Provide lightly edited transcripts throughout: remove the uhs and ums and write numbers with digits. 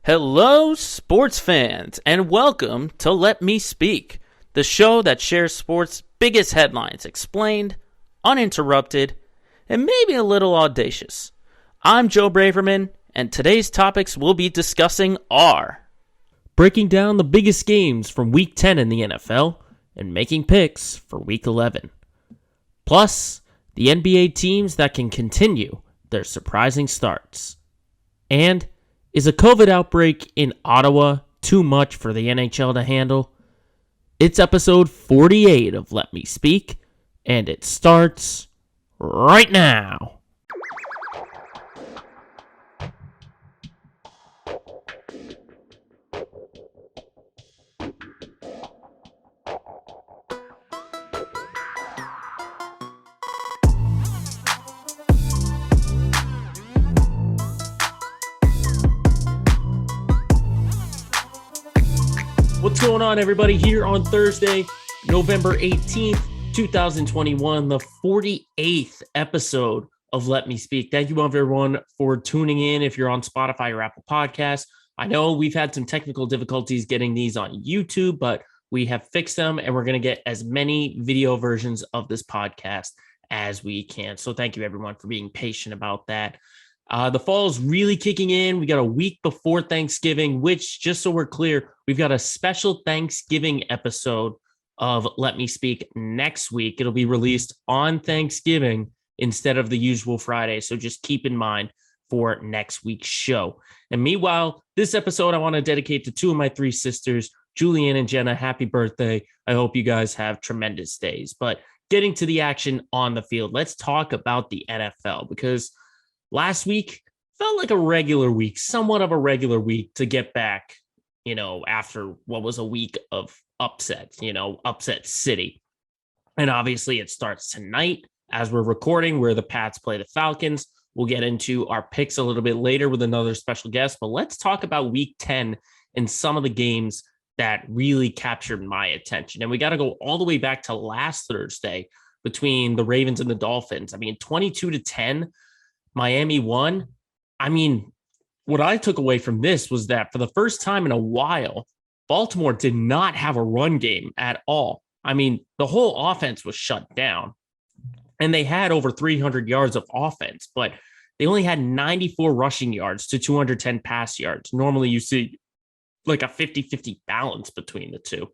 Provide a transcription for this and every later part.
Hello, sports fans, and welcome to Let Me Speak, the show that shares sports' biggest headlines explained, uninterrupted, and maybe a little audacious. I'm Joe Braverman, and today's topics we'll be discussing are breaking down the biggest games from Week 10 in the NFL and making picks for Week 11. Plus, the NBA teams that can continue their surprising starts. And is a COVID outbreak in Ottawa too much for the NHL to handle? It's episode 48 of Let Me Speak, and it starts right now. What's going on, everybody? Here on Thursday, November 18th, 2021, the 48th episode of Let Me Speak. Thank you, everyone, for tuning in. If you're on Spotify or Apple Podcasts, I know we've had some technical difficulties getting these on YouTube, but we have fixed them, and we're going to get as many video versions of this podcast as we can. So thank you, everyone, for being patient about that. The fall is really kicking in. We got a week before Thanksgiving, which, just so we're clear, we've got a special Thanksgiving episode of Let Me Speak next week. It'll be released on Thanksgiving instead of the usual Friday. So just keep in mind for next week's show. And meanwhile, this episode I want to dedicate to two of my three sisters, Julianne and Jenna. Happy birthday. I hope you guys have tremendous days. But getting to the action on the field, let's talk about the NFL, because last week felt like a regular week, somewhat of a regular week to get back, after what was a week of upsets, upset city. And obviously it starts tonight as we're recording, where the Pats play the Falcons. We'll get into our picks a little bit later with another special guest, but let's talk about week 10 and some of the games that really captured my attention. And we got to go all the way back to last Thursday between the Ravens and the Dolphins. 22-10. Miami won. What I took away from this was that for the first time in a while, Baltimore did not have a run game at all. The whole offense was shut down, and they had over 300 yards of offense, but they only had 94 rushing yards to 210 pass yards. Normally you see like a 50-50 balance between the two.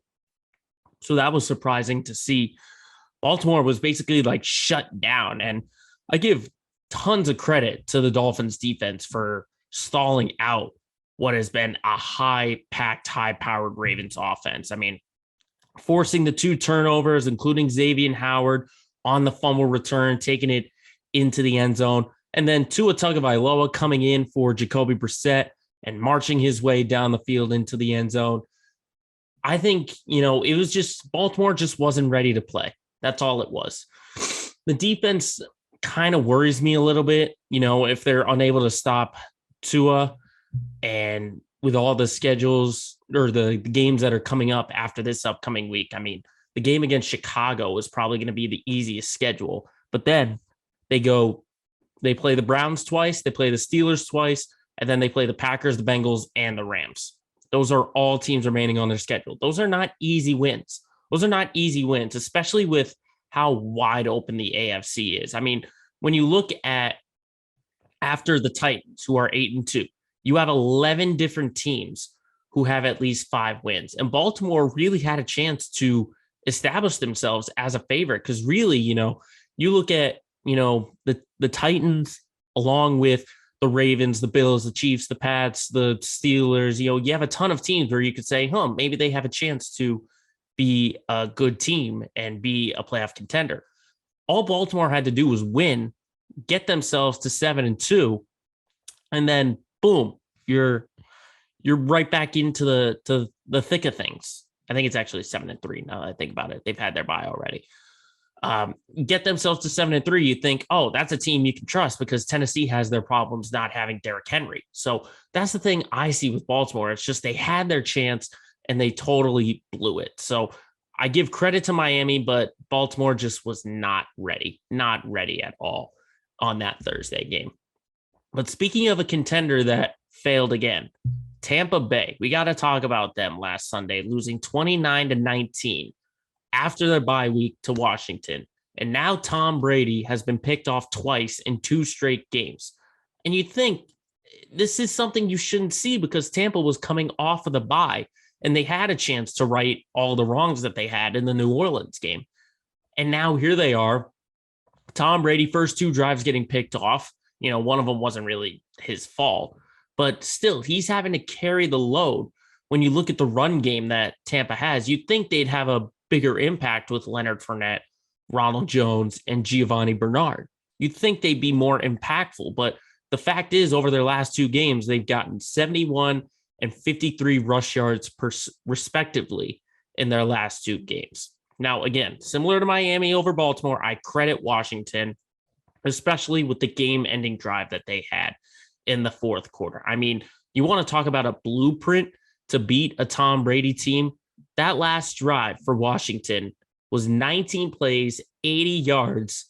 So that was surprising to see. Baltimore was basically like shut down, and I give tons of credit to the Dolphins defense for stalling out what has been a high-packed, high-powered Ravens offense. Forcing the two turnovers, including Xavier Howard on the fumble return, taking it into the end zone, and then Tua Tagovailoa coming in for Jacoby Brissett and marching his way down the field into the end zone. I think, it was just Baltimore just wasn't ready to play. That's all it was. The defense kind of worries me a little bit, if they're unable to stop Tua, and with all the schedules or the games that are coming up after this upcoming week. The game against Chicago is probably going to be the easiest schedule, but then they play the Browns twice, they play the Steelers twice, and then they play the Packers, the Bengals, and the Rams. Those are all teams remaining on their schedule. Those are not easy wins. Especially with how wide open the AFC is. When you look at after the Titans, who are 8-2, you have 11 different teams who have at least 5 wins. And Baltimore really had a chance to establish themselves as a favorite, because really, you look at, the Titans along with the Ravens, the Bills, the Chiefs, the Pats, the Steelers, you have a ton of teams where you could say, maybe they have a chance to be a good team and be a playoff contender. All Baltimore had to do was win, get themselves to 7-2, and then boom, you're right back into the thick of things. I think it's actually 7-3 now that I think about it. They've had their bye already. Get themselves to 7-3. You think, that's a team you can trust, because Tennessee has their problems not having Derrick Henry. So that's the thing I see with Baltimore. It's just they had their chance and they totally blew it. So I give credit to Miami, but Baltimore just was not ready at all on that Thursday game. But speaking of a contender that failed again, Tampa Bay, we got to talk about them last Sunday, losing 29-19 after their bye week to Washington. And now Tom Brady has been picked off twice in 2 straight games. And you think this is something you shouldn't see because Tampa was coming off of the bye and they had a chance to right all the wrongs that they had in the New Orleans game. And now here they are. Tom Brady, first 2 drives getting picked off. One of them wasn't really his fault, but still, he's having to carry the load. When you look at the run game that Tampa has, you'd think they'd have a bigger impact with Leonard Fournette, Ronald Jones, and Giovanni Bernard. You'd think they'd be more impactful, but the fact is, over their last 2 games, they've gotten 71 and 53 rush yards respectively in their last 2 games. Now, again, similar to Miami over Baltimore, I credit Washington, especially with the game-ending drive that they had in the fourth quarter. I mean, you want to talk about a blueprint to beat a Tom Brady team? That last drive for Washington was 19 plays, 80 yards,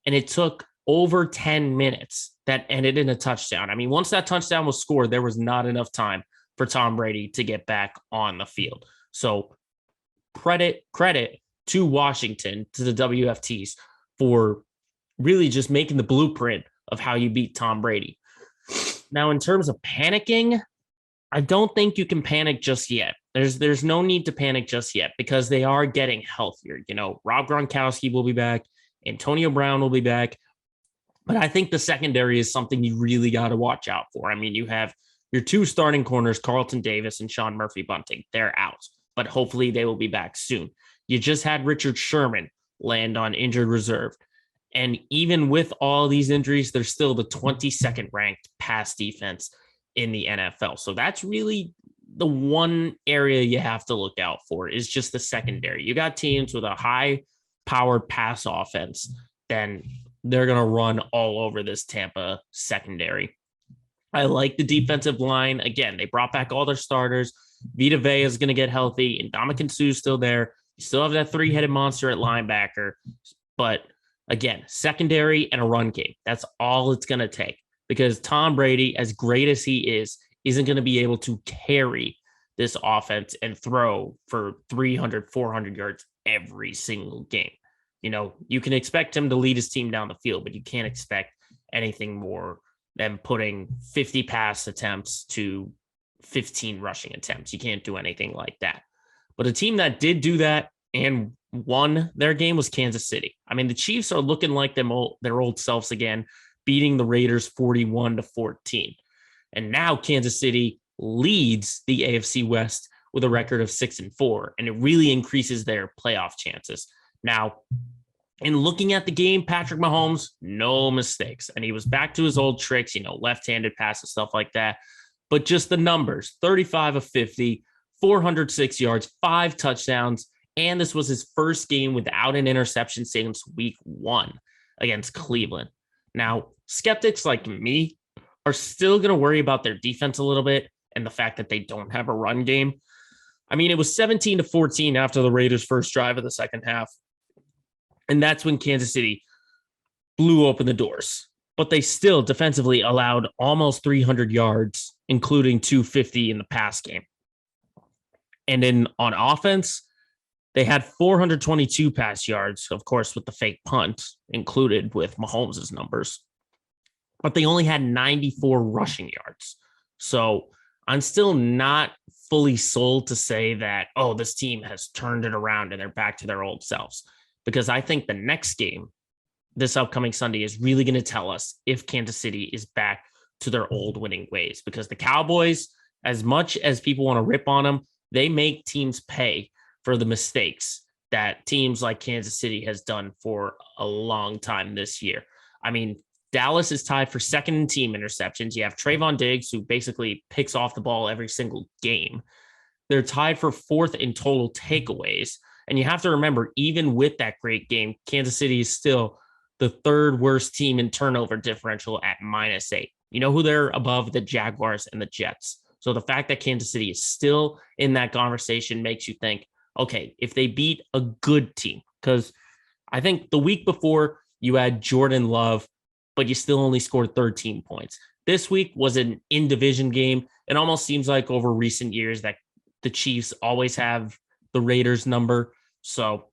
and it took over 10 minutes that ended in a touchdown. I mean, once that touchdown was scored, there was not enough time for Tom Brady to get back on the field. So credit to Washington, to the WFTs, for really just making the blueprint of how you beat Tom Brady. Now, in terms of panicking, I don't think you can panic just yet. There's no need to panic just yet because they are getting healthier. Rob Gronkowski will be back. Antonio Brown will be back. But I think the secondary is something you really got to watch out for. I mean, you have your 2 starting corners, Carlton Davis and Sean Murphy-Bunting. They're out, but hopefully they will be back soon. You just had Richard Sherman land on injured reserve. And even with all these injuries, they're still the 22nd ranked pass defense in the NFL. So that's really the one area you have to look out for, is just the secondary. You got teams with a high-powered pass offense, then they're going to run all over this Tampa secondary. I like the defensive line. Again, they brought back all their starters. Vita Vea is going to get healthy, and Ndamukong Suh's still there. You still have that 3-headed monster at linebacker. But again, secondary and a run game. That's all it's going to take, because Tom Brady, as great as he is, isn't going to be able to carry this offense and throw for 300, 400 yards every single game. You can expect him to lead his team down the field, but you can't expect anything more than putting 50 pass attempts to 15 rushing attempts. You can't do anything like that. But a team that did do that and won their game was Kansas City. I mean, the Chiefs are looking like their old selves again, beating the Raiders 41-14. And now Kansas City leads the AFC West with a record of 6-4, and it really increases their playoff chances. Now, in looking at the game, Patrick Mahomes, no mistakes. And he was back to his old tricks, left-handed passes, stuff like that. But just the numbers, 35 of 50, 406 yards, 5 touchdowns. And this was his first game without an interception since week 1 against Cleveland. Now, skeptics like me are still going to worry about their defense a little bit and the fact that they don't have a run game. I mean, it was 17-14 after the Raiders' first drive of the second half. And that's when Kansas City blew open the doors. But they still defensively allowed almost 300 yards, including 250 in the pass game. And then on offense, they had 422 pass yards, of course, with the fake punt included with Mahomes' numbers. But they only had 94 rushing yards. So I'm still not fully sold to say that, this team has turned it around and they're back to their old selves. Because I think the next game, this upcoming Sunday, is really going to tell us if Kansas City is back to their old winning ways. Because the Cowboys, as much as people want to rip on them, they make teams pay for the mistakes that teams like Kansas City has done for a long time this year. I mean, Dallas is tied for second in team interceptions. You have Trayvon Diggs, who basically picks off the ball every single game. They're tied for 4th in total takeaways. And you have to remember, even with that great game, Kansas City is still the 3rd worst team in turnover differential at -8. You know who they're above? The Jaguars and the Jets. So the fact that Kansas City is still in that conversation makes you think, okay, if they beat a good team, because I think the week before you had Jordan Love, but you still only scored 13 points. This week was an in-division game. It almost seems like over recent years that the Chiefs always have the Raiders number. So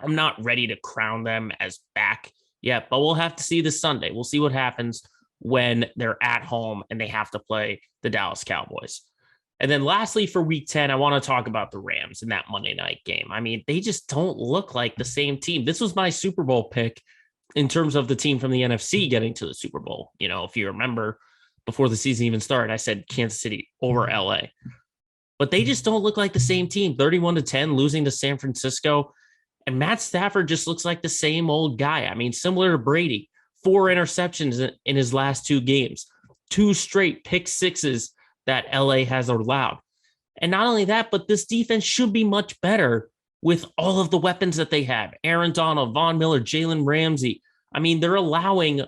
I'm not ready to crown them as back yet, but we'll have to see this Sunday. We'll see what happens when they're at home and they have to play the Dallas Cowboys. And then lastly, for week 10, I want to talk about the Rams in that Monday night game. I mean, they just don't look like the same team. This was my Super Bowl pick in terms of the team from the NFC getting to the Super Bowl. You know, if you remember, before the season even started, I said Kansas City over LA. But they just don't look like the same team. 31-10, losing to San Francisco. And Matt Stafford just looks like the same old guy. I mean, similar to Brady, 4 interceptions in his last 2 games, 2 straight pick sixes that LA has allowed. And not only that, but this defense should be much better with all of the weapons that they have. Aaron Donald, Von Miller, Jalen Ramsey. I mean, they're allowing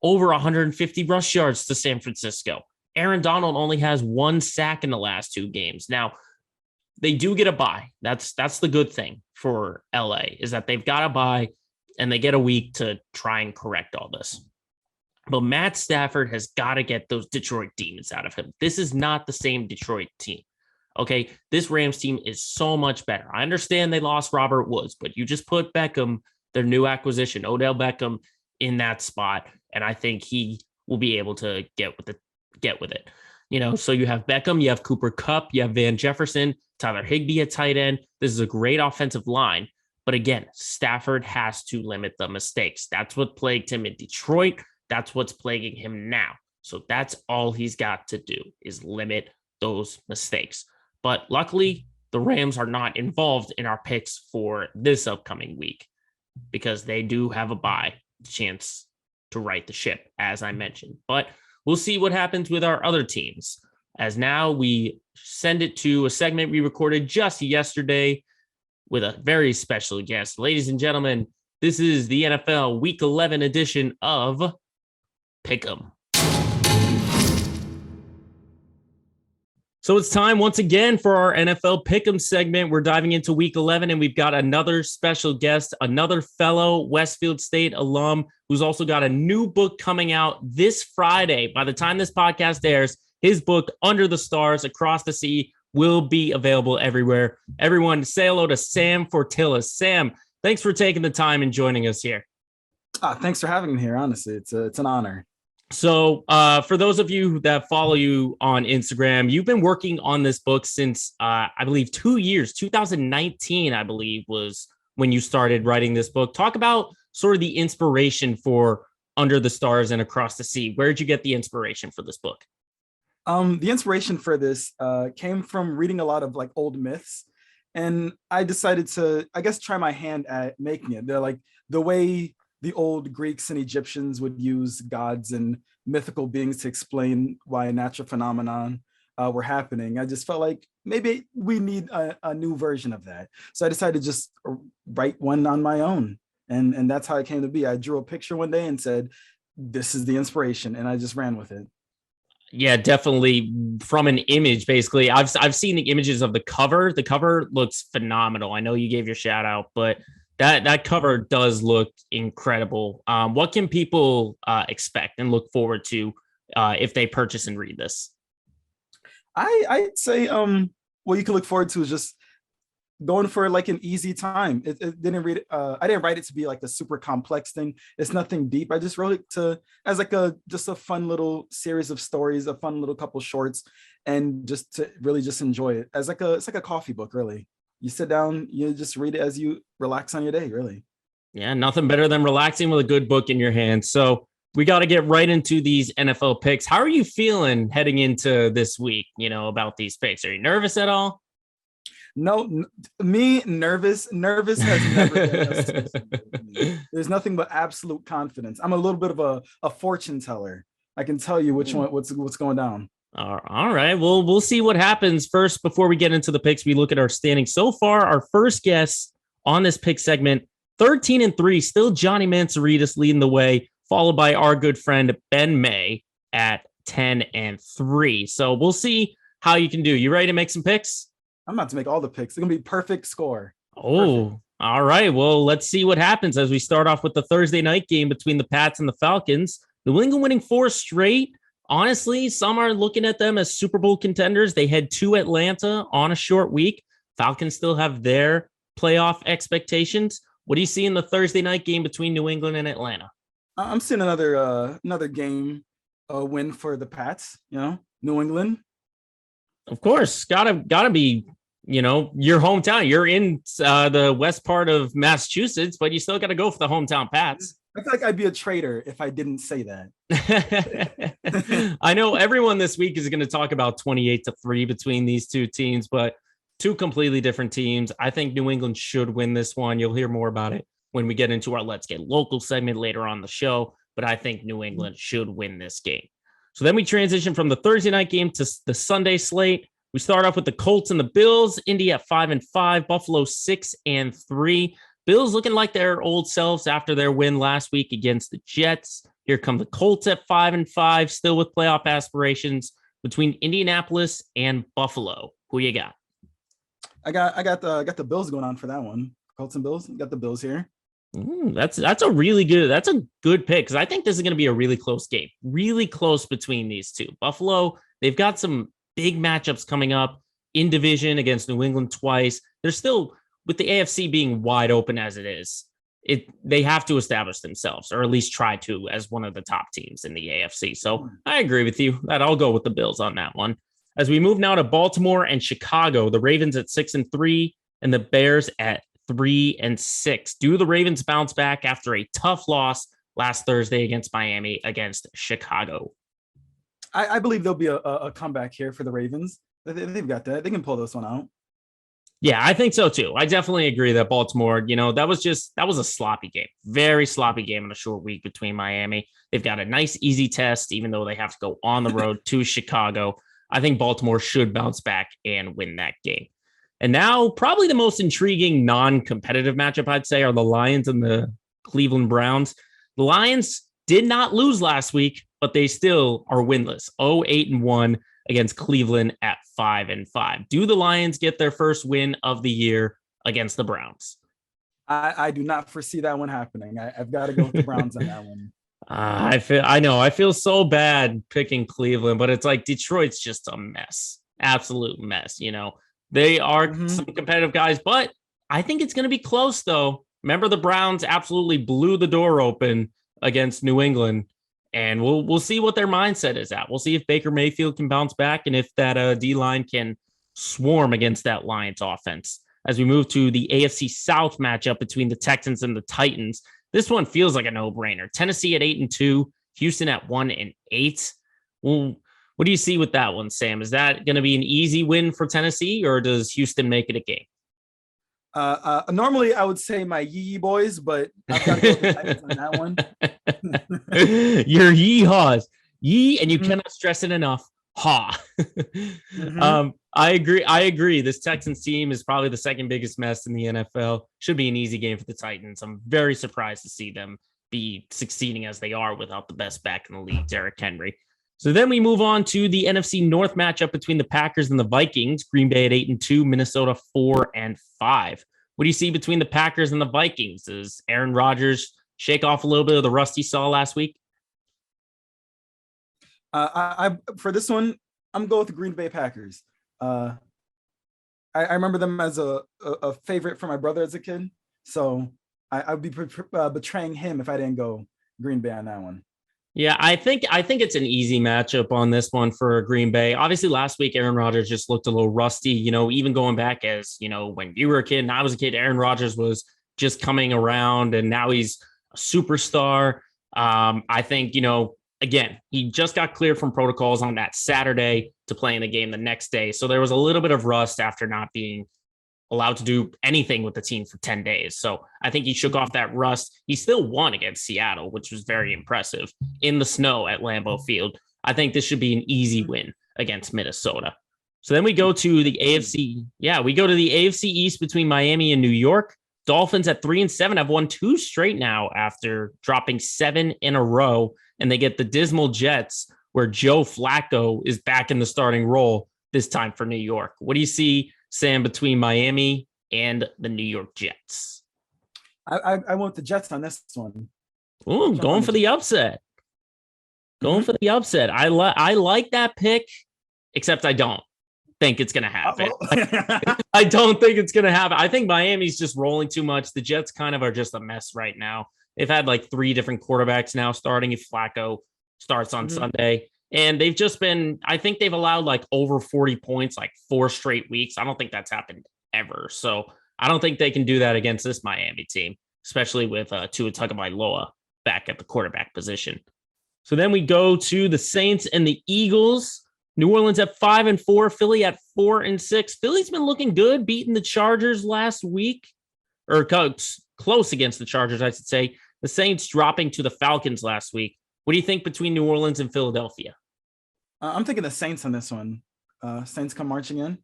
over 150 rush yards to San Francisco. Aaron Donald only has 1 sack in the last 2 games. Now, they do get a bye. That's the good thing for LA, is that they've got a bye and they get a week to try and correct all this. But Matt Stafford has got to get those Detroit demons out of him. This is not the same Detroit team. Okay, this Rams team is so much better. I understand they lost Robert Woods, but you just put Beckham, their new acquisition, Odell Beckham, in that spot, and I think he will be able to get with it. You know, so you have Beckham, you have Cooper Kupp, you have Van Jefferson, Tyler Higbee at tight end. This is a great offensive line. But again, Stafford has to limit the mistakes. That's what plagued him in Detroit. That's what's plaguing him now. So that's all he's got to do, is limit those mistakes. But luckily, the Rams are not involved in our picks for this upcoming week because they do have a bye chance to right the ship, as I mentioned. But we'll see what happens with our other teams, as now we send it to a segment we recorded just yesterday with a very special guest. Ladies and gentlemen, this is the NFL Week 11 edition of Pick'em. So it's time once again for our NFL Pick'em segment. We're diving into Week 11, and we've got another special guest, another fellow Westfield State alum who's also got a new book coming out this Friday. By the time this podcast airs, his book, Under the Stars, Across the Sea, will be available everywhere. Everyone, say hello to Sam Fortilus. Sam, thanks for taking the time and joining us here. Thanks for having me here. Honestly, it's an honor. So for those of you that follow you on Instagram, you've been working on this book since, I believe, 2 years. 2019, I believe, was when you started writing this book. Talk about sort of the inspiration for Under the Stars and Across the Sea. Where did you get the inspiration for this book? The inspiration for this came from reading a lot of like old myths. And I decided to, I guess, try my hand at making it. They're like the way the old Greeks and Egyptians would use gods and mythical beings to explain why a natural phenomenon were happening. I just felt like maybe we need a new version of that. So I decided to just write one on my own. And that's how it came to be. I drew a picture one day and said, this is the inspiration. And I just ran with it. Yeah, definitely from an image, basically. I've seen the images of the cover. The cover looks phenomenal. I know you gave your shout out, but that cover does look incredible. What can people expect and look forward to if they purchase and read this? I'd say what you can look forward to is just going for like an easy time. It didn't read. I didn't write it to be like a super complex thing. It's nothing deep. I just wrote it as like just a fun little series of stories, a fun little couple shorts, and just to really just enjoy it as it's like a coffee book, really. You sit down, you just read it as you relax on your day, really. Yeah, nothing better than relaxing with a good book in your hand. So we got to get right into these NFL picks. How are you feeling heading into this week, about these picks? Are you nervous at all? No, me nervous has never been a situation. There's nothing but absolute confidence. I'm a little bit of a fortune teller. I can tell you what's going down. All right. Well, we'll see what happens. First, before we get into the picks, we look at our standings. So far, our first guest on this pick segment, 13-3, still Johnny Mansouritis leading the way, followed by our good friend Ben May at 10-3. So we'll see how you can do. You ready to make some picks? I'm about to make all the picks. It's going to be perfect score. Oh, perfect. All right. Well, let's see what happens as we start off with the Thursday night game between the Pats and the Falcons. New England winning 4 straight. honestly, some are looking at them as Super Bowl contenders. They head to Atlanta on a short week. Falcons still have their playoff expectations. What do you see in the Thursday night game between New England and Atlanta? I'm seeing another game win for the Pats. New England. Of course, gotta be, your hometown. You're in the west part of Massachusetts, but you still got to go for the hometown Pats. I feel like I'd be a traitor if I didn't say that. I know everyone this week is going to talk about 28-3 between these two teams, but two completely different teams. I think New England should win this one. You'll hear more about it when we get into our Let's Get Local segment later on the show, but I think New England should win this game. So then we transition from the Thursday night game to the Sunday slate. We start off with the Colts and the Bills. Indy at 5-5, Buffalo 6-3. Bills looking like their old selves after their win last week against the Jets. Here come the Colts at 5-5, still with playoff aspirations between Indianapolis and Buffalo. Who you got? I got the Bills going on for that one. Colts and Bills. Got the Bills here. That's a good pick because I think this is going to be a really close game, really close between these two. Buffalo, they've got some big matchups coming up in division against New England twice. They're still, with the AFC being wide open as it is, they have to establish themselves, or at least try to, as one of the top teams in the AFC. So I agree with you that I'll go with the Bills on that one. As we move now to Baltimore and Chicago, the Ravens at 6-3 and the Bears at 3-6. Do the Ravens bounce back after a tough loss last Thursday against Miami against Chicago? I believe there'll be a comeback here for the Ravens. They've got that. They can pull this one out. Yeah, I think so too. I definitely agree that Baltimore, that was a sloppy game. Very sloppy game in a short week between Miami. They've got a nice, easy test, even though they have to go on the road to Chicago. I think Baltimore should bounce back and win that game. And now, probably the most intriguing non-competitive matchup, I'd say, are the Lions and the Cleveland Browns. The Lions did not lose last week, but they still are winless. 0-8-1 against Cleveland at 5-5. Do the Lions get their first win of the year against the Browns? I do not foresee that one happening. I've got to go with the Browns on that one. I feel so bad picking Cleveland, but it's like Detroit's just a mess, absolute mess. They are some competitive guys, but I think it's going to be close, though. Remember, the Browns absolutely blew the door open against New England, and we'll see what their mindset is at. We'll see if Baker Mayfield can bounce back and if that D-line can swarm against that Lions offense. As we move to the AFC South matchup between the Texans and the Titans, this one feels like a no-brainer. Tennessee at 8-2, Houston at 1-8. Well, what do you see with that one, Sam? Is that going to be an easy win for Tennessee, or does Houston make it a game? Normally, I would say my yee boys, but I've got to go with the Titans on that one. Your yee-haws. Yee, and you cannot stress it enough. Ha. I agree. This Texans team is probably the second biggest mess in the NFL. Should be an easy game for the Titans. I'm very surprised to see them be succeeding as they are without the best back in the league, Derrick Henry. So then we move on to the NFC North matchup between the Packers and the Vikings. Green Bay at 8-2, Minnesota 4-5. What do you see between the Packers and the Vikings? Does Aaron Rodgers shake off a little bit of the rust he saw last week? For this one, I'm going with the Green Bay Packers. I remember them as a favorite for my brother as a kid, so I'd be betraying him if I didn't go Green Bay on that one. Yeah, I think it's an easy matchup on this one for Green Bay. Obviously, last week, Aaron Rodgers just looked a little rusty, even going back as, when you were a kid and I was a kid, Aaron Rodgers was just coming around and now he's a superstar. I think, again, he just got cleared from protocols on that Saturday to play in the game the next day. So there was a little bit of rust after not being allowed to do anything with the team for 10 days. So I think he shook off that rust. He still won against Seattle, which was very impressive in the snow at Lambeau Field. I think this should be an easy win against Minnesota. So then we go to the AFC. Yeah, we go to the AFC East between Miami and New York. Dolphins at 3-7 have won 2 straight now after dropping 7 in a row. And they get the dismal Jets where Joe Flacco is back in the starting role this time for New York. What do you see, Sam, between Miami and the New York Jets? I want the Jets on this one. Ooh, going for the upset. Going for the upset. I like that pick, except I don't think it's going to happen. I don't think it's going to happen. I think Miami's just rolling too much. The Jets kind of are just a mess right now. They've had like 3 different quarterbacks now starting if Flacco starts on Sunday. And they've just been, I think they've allowed like over 40 points, like 4 straight weeks. I don't think that's happened ever. So I don't think they can do that against this Miami team, especially with Tua Tagovailoa back at the quarterback position. So then we go to the Saints and the Eagles. New Orleans at 5-4, Philly at 4-6. Philly's been looking good, beating the Chargers last week, or close against the Chargers, I should say. The Saints dropping to the Falcons last week. What do you think between New Orleans and Philadelphia? I'm thinking the Saints on this one. Saints come marching in.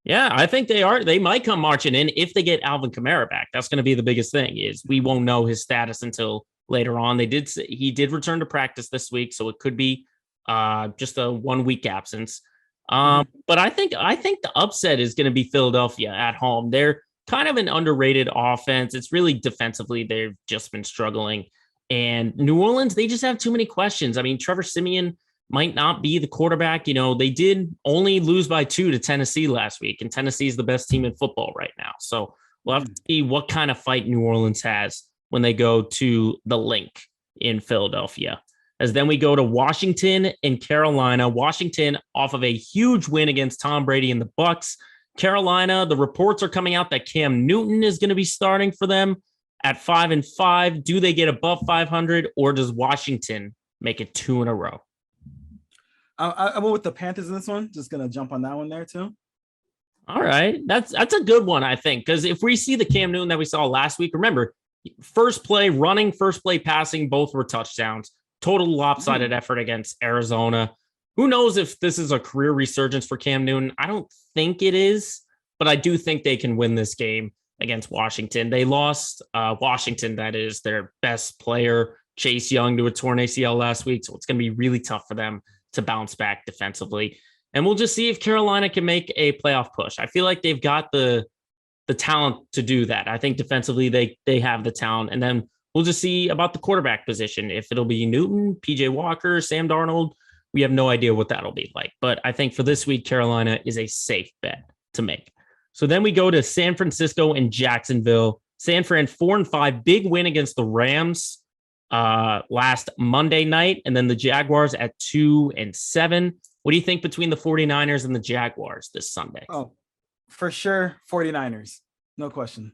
Yeah, I think they are. They might come marching in if they get Alvin Kamara back. That's going to be the biggest thing. Is we won't know his status until later on. He did return to practice this week, so it could be just a 1 week absence. But I think the upset is going to be Philadelphia at home. They're kind of an underrated offense. It's really defensively they've just been struggling. And New Orleans, they just have too many questions. I mean, Trevor Siemian might not be the quarterback. You know, they did only lose by 2 to Tennessee last week, and Tennessee is the best team in football right now. So we'll have to see what kind of fight New Orleans has when they go to the Link in Philadelphia. As then we go to Washington and Carolina. Washington off of a huge win against Tom Brady and the Bucs. Carolina, the reports are coming out that Cam Newton is going to be starting for them at 5-5. Do they get above 500, or does Washington make it 2 in a row? I went with the Panthers in this one. Just going to jump on that one there too. All right. That's a good one, I think, because if we see the Cam Newton that we saw last week, remember, first play running, first play passing, both were touchdowns. Total lopsided effort against Arizona. Who knows if this is a career resurgence for Cam Newton? I don't think it is, but I do think they can win this game against Washington. They lost Washington, that is their best player, Chase Young, to a torn ACL last week. So it's going to be really tough for them to bounce back defensively. And we'll just see if Carolina can make a playoff push. I feel like they've got the talent to do that. I think defensively they have the talent. And then we'll just see about the quarterback position. If it'll be Newton, PJ Walker, Sam Darnold, we have no idea what that'll be like. But I think for this week, Carolina is a safe bet to make. So then we go to San Francisco and Jacksonville. San Fran 4-5, big win against the Rams last Monday night. And then the Jaguars at 2-7. What do you think between the 49ers and the Jaguars this Sunday? Oh, for sure, 49ers. No question.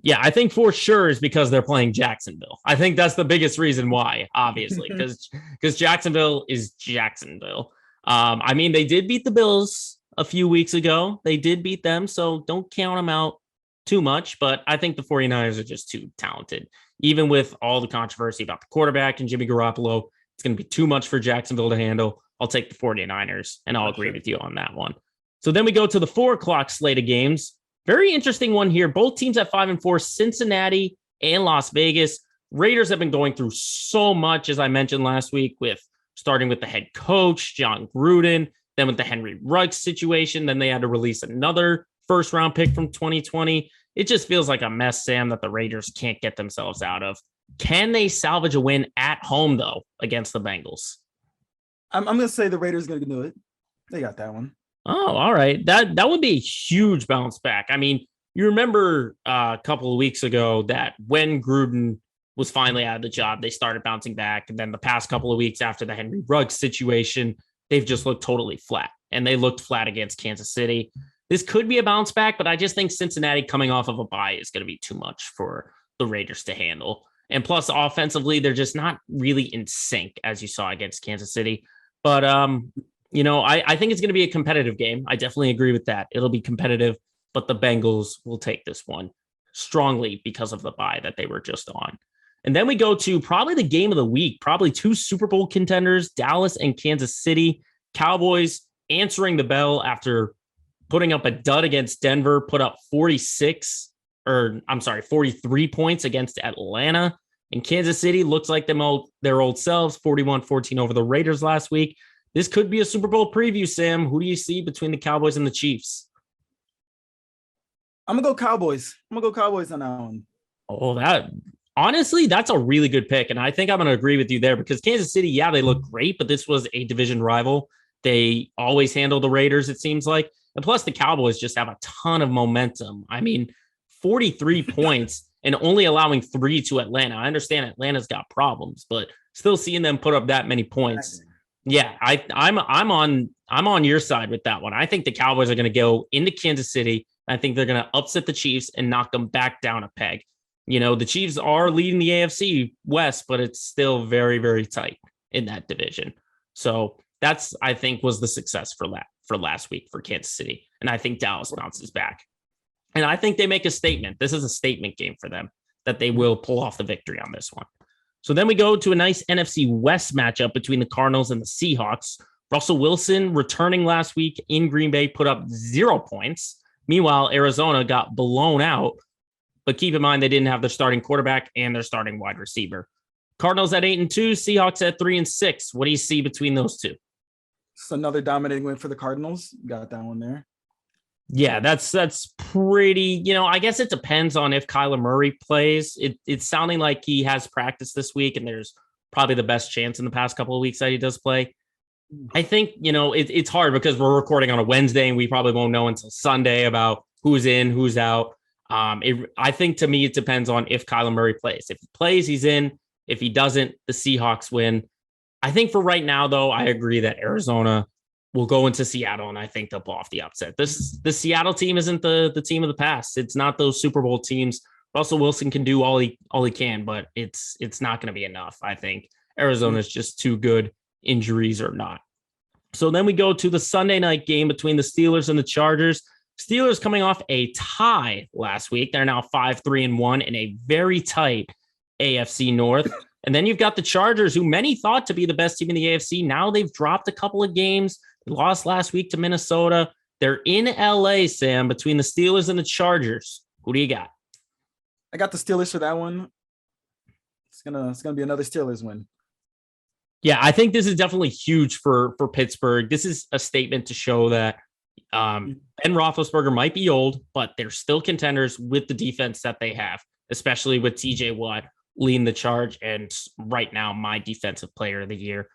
Yeah, I think for sure is because they're playing Jacksonville. I think that's the biggest reason why, obviously, because Jacksonville is Jacksonville. I mean, they did beat the Bills a few weeks ago. They did beat them, so don't count them out too much. But I think the 49ers are just too talented. Even with all the controversy about the quarterback and Jimmy Garoppolo, it's going to be too much for Jacksonville to handle. I'll take the 49ers, and I'll agree with you on that one. So then we go to the 4:00 slate of games. Very interesting one here. Both teams at 5-4, Cincinnati and Las Vegas. Raiders have been going through so much, as I mentioned last week, starting with the head coach, John Gruden, then with the Henry Ruggs situation. Then they had to release another first-round pick from 2020. It just feels like a mess, Sam, that the Raiders can't get themselves out of. Can they salvage a win at home, though, against the Bengals? I'm going to say the Raiders are going to do it. They got that one. Oh, all right. That would be a huge bounce back. I mean, you remember a couple of weeks ago that when Gruden was finally out of the job, they started bouncing back. And then the past couple of weeks after the Henry Ruggs situation, they've just looked totally flat. And they looked flat against Kansas City. This could be a bounce back, but I just think Cincinnati coming off of a bye is going to be too much for the Raiders to handle. And plus, offensively, they're just not really in sync, as you saw against Kansas City. But I think it's going to be a competitive game. I definitely agree with that. It'll be competitive, but the Bengals will take this one strongly because of the bye that they were just on. And then we go to probably the game of the week, probably 2 Super Bowl contenders, Dallas and Kansas City. Cowboys answering the bell after putting up a dud against Denver, put up 43 points against Atlanta. And Kansas City looks like their old selves, 41-14 over the Raiders last week. This could be a Super Bowl preview, Sam. Who do you see between the Cowboys and the Chiefs? I'm going to go Cowboys. I'm going to go Cowboys on that one. Oh, that Honestly, that's a really good pick. And I think I'm going to agree with you there because Kansas City, yeah, they look great, but this was a division rival. They always handle the Raiders, it seems like. And plus, the Cowboys just have a ton of momentum. I mean, 43 points and only allowing 3 to Atlanta. I understand Atlanta's got problems, but still seeing them put up that many points. Yeah, I'm on your side with that one. I think the Cowboys are going to go into Kansas City. I think they're going to upset the Chiefs and knock them back down a peg. The Chiefs are leading the AFC West, but it's still very, very tight in that division. So that's, I think, was the success for last week for Kansas City. And I think Dallas bounces back. And I think they make a statement. This is a statement game for them that they will pull off the victory on this one. So then we go to a nice NFC West matchup between the Cardinals and the Seahawks. Russell Wilson, returning last week in Green Bay, put up 0 points. Meanwhile, Arizona got blown out. But keep in mind, they didn't have their starting quarterback and their starting wide receiver. Cardinals at 8-2, Seahawks at 3-6. What do you see between those two? It's another dominating win for the Cardinals. Got that one there. Yeah, that's pretty, I guess it depends on if Kyler Murray plays. It's sounding like he has practice this week, and there's probably the best chance in the past couple of weeks that he does play. I think, it's hard because we're recording on a Wednesday, and we probably won't know until Sunday about who's in, who's out. I think, to me, it depends on if Kyler Murray plays. If he plays, he's in. If he doesn't, the Seahawks win. I think for right now, though, I agree that Arizona will go into Seattle, and I think they'll pull off the upset. The Seattle team isn't the team of the past. It's not those Super Bowl teams. Russell Wilson can do all he can, but it's not going to be enough. I think Arizona's just too good, injuries or not. So then we go to the Sunday night game between the Steelers and the Chargers. Steelers coming off a tie last week. They're now 5-3-1 in a very tight AFC North. And then you've got the Chargers, who many thought to be the best team in the AFC. Now they've dropped a couple of games. They lost last week to Minnesota. They're in LA, Sam, between the Steelers and the Chargers. Who do you got? I got the Steelers for that one. It's gonna be another Steelers win. Yeah, I think this is definitely huge for Pittsburgh. This is a statement to show that Ben Roethlisberger might be old, but they're still contenders with the defense that they have, especially with TJ Watt leading the charge and right now my defensive player of the year.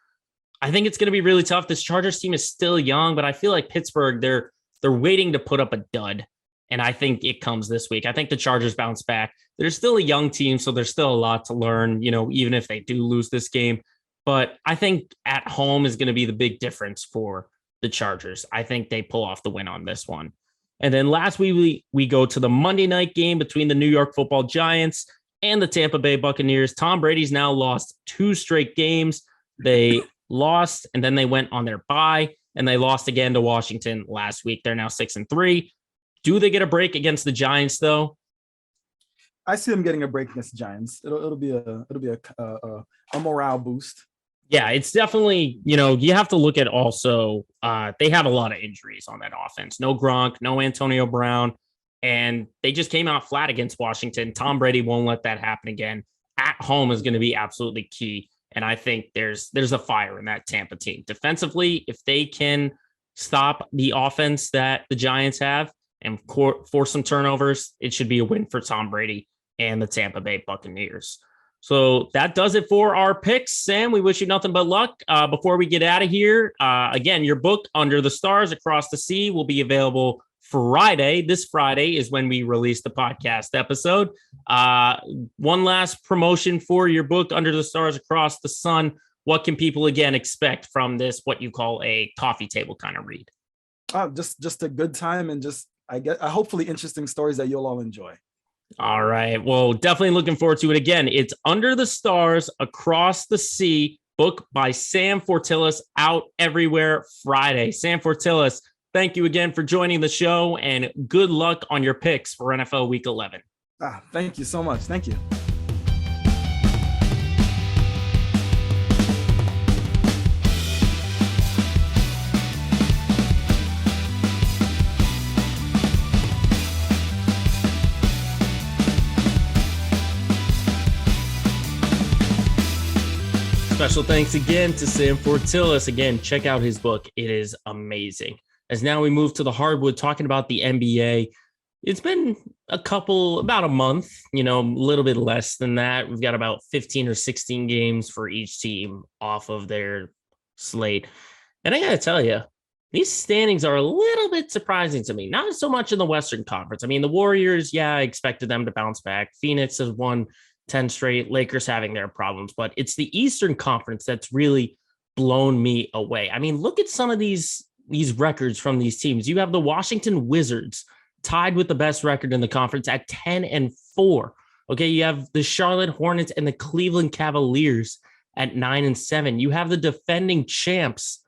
I think it's going to be really tough. This Chargers team is still young, but I feel like Pittsburgh, they're waiting to put up a dud, and I think it comes this week. I think the Chargers bounce back. They're still a young team, so there's still a lot to learn, even if they do lose this game. But I think at home is going to be the big difference for the Chargers. I think they pull off the win on this one. And then last week, we go to the Monday night game between the New York Football Giants and the Tampa Bay Buccaneers. Tom Brady's now lost 2 straight games. They lost, and then they went on their bye, and they lost again to Washington last week. They're now 6-3. Do they get a break against the Giants, though? I see them getting a break against the Giants. It'll be a morale boost. Yeah, it's definitely, you have to look at also, they have a lot of injuries on that offense. No Gronk, no Antonio Brown, and they just came out flat against Washington. Tom Brady won't let that happen again. At home is going to be absolutely key, and I think there's a fire in that Tampa team. Defensively, if they can stop the offense that the Giants have and force some turnovers, it should be a win for Tom Brady and the Tampa Bay Buccaneers. So that does it for our picks. Sam, we wish you nothing but luck. Before we get out of here, again, your book, Under the Stars Across the Sea, will be available Friday. This Friday is when we release the podcast episode. One last promotion for your book, Under the Stars Across the Sun. What can people, again, expect from this, what you call a coffee table kind of read? Just a good time and hopefully interesting stories that you'll all enjoy. All right. Well, definitely looking forward to it. Again, it's Under the Stars Across the Sea, book by Sam Fortilus, out everywhere Friday. Sam Fortilus, thank you again for joining the show, and good luck on your picks for NFL Week 11. Thank you so much. Thank you. Special thanks again to Sam Fortilus. Again, check out his book. It is amazing. As now we move to the hardwood, talking about the NBA. It's been about a month, a little bit less than that. We've got about 15 or 16 games for each team off of their slate. And I got to tell you, these standings are a little bit surprising to me. Not so much in the Western Conference. I mean, the Warriors, yeah, I expected them to bounce back. Phoenix has won 10 straight, Lakers having their problems, but it's the Eastern Conference that's really blown me away. I mean, look at some of these records from these teams. You have the Washington Wizards tied with the best record in the conference at 10-4. Okay, you have the Charlotte Hornets and the Cleveland Cavaliers at 9-7. You have the defending champs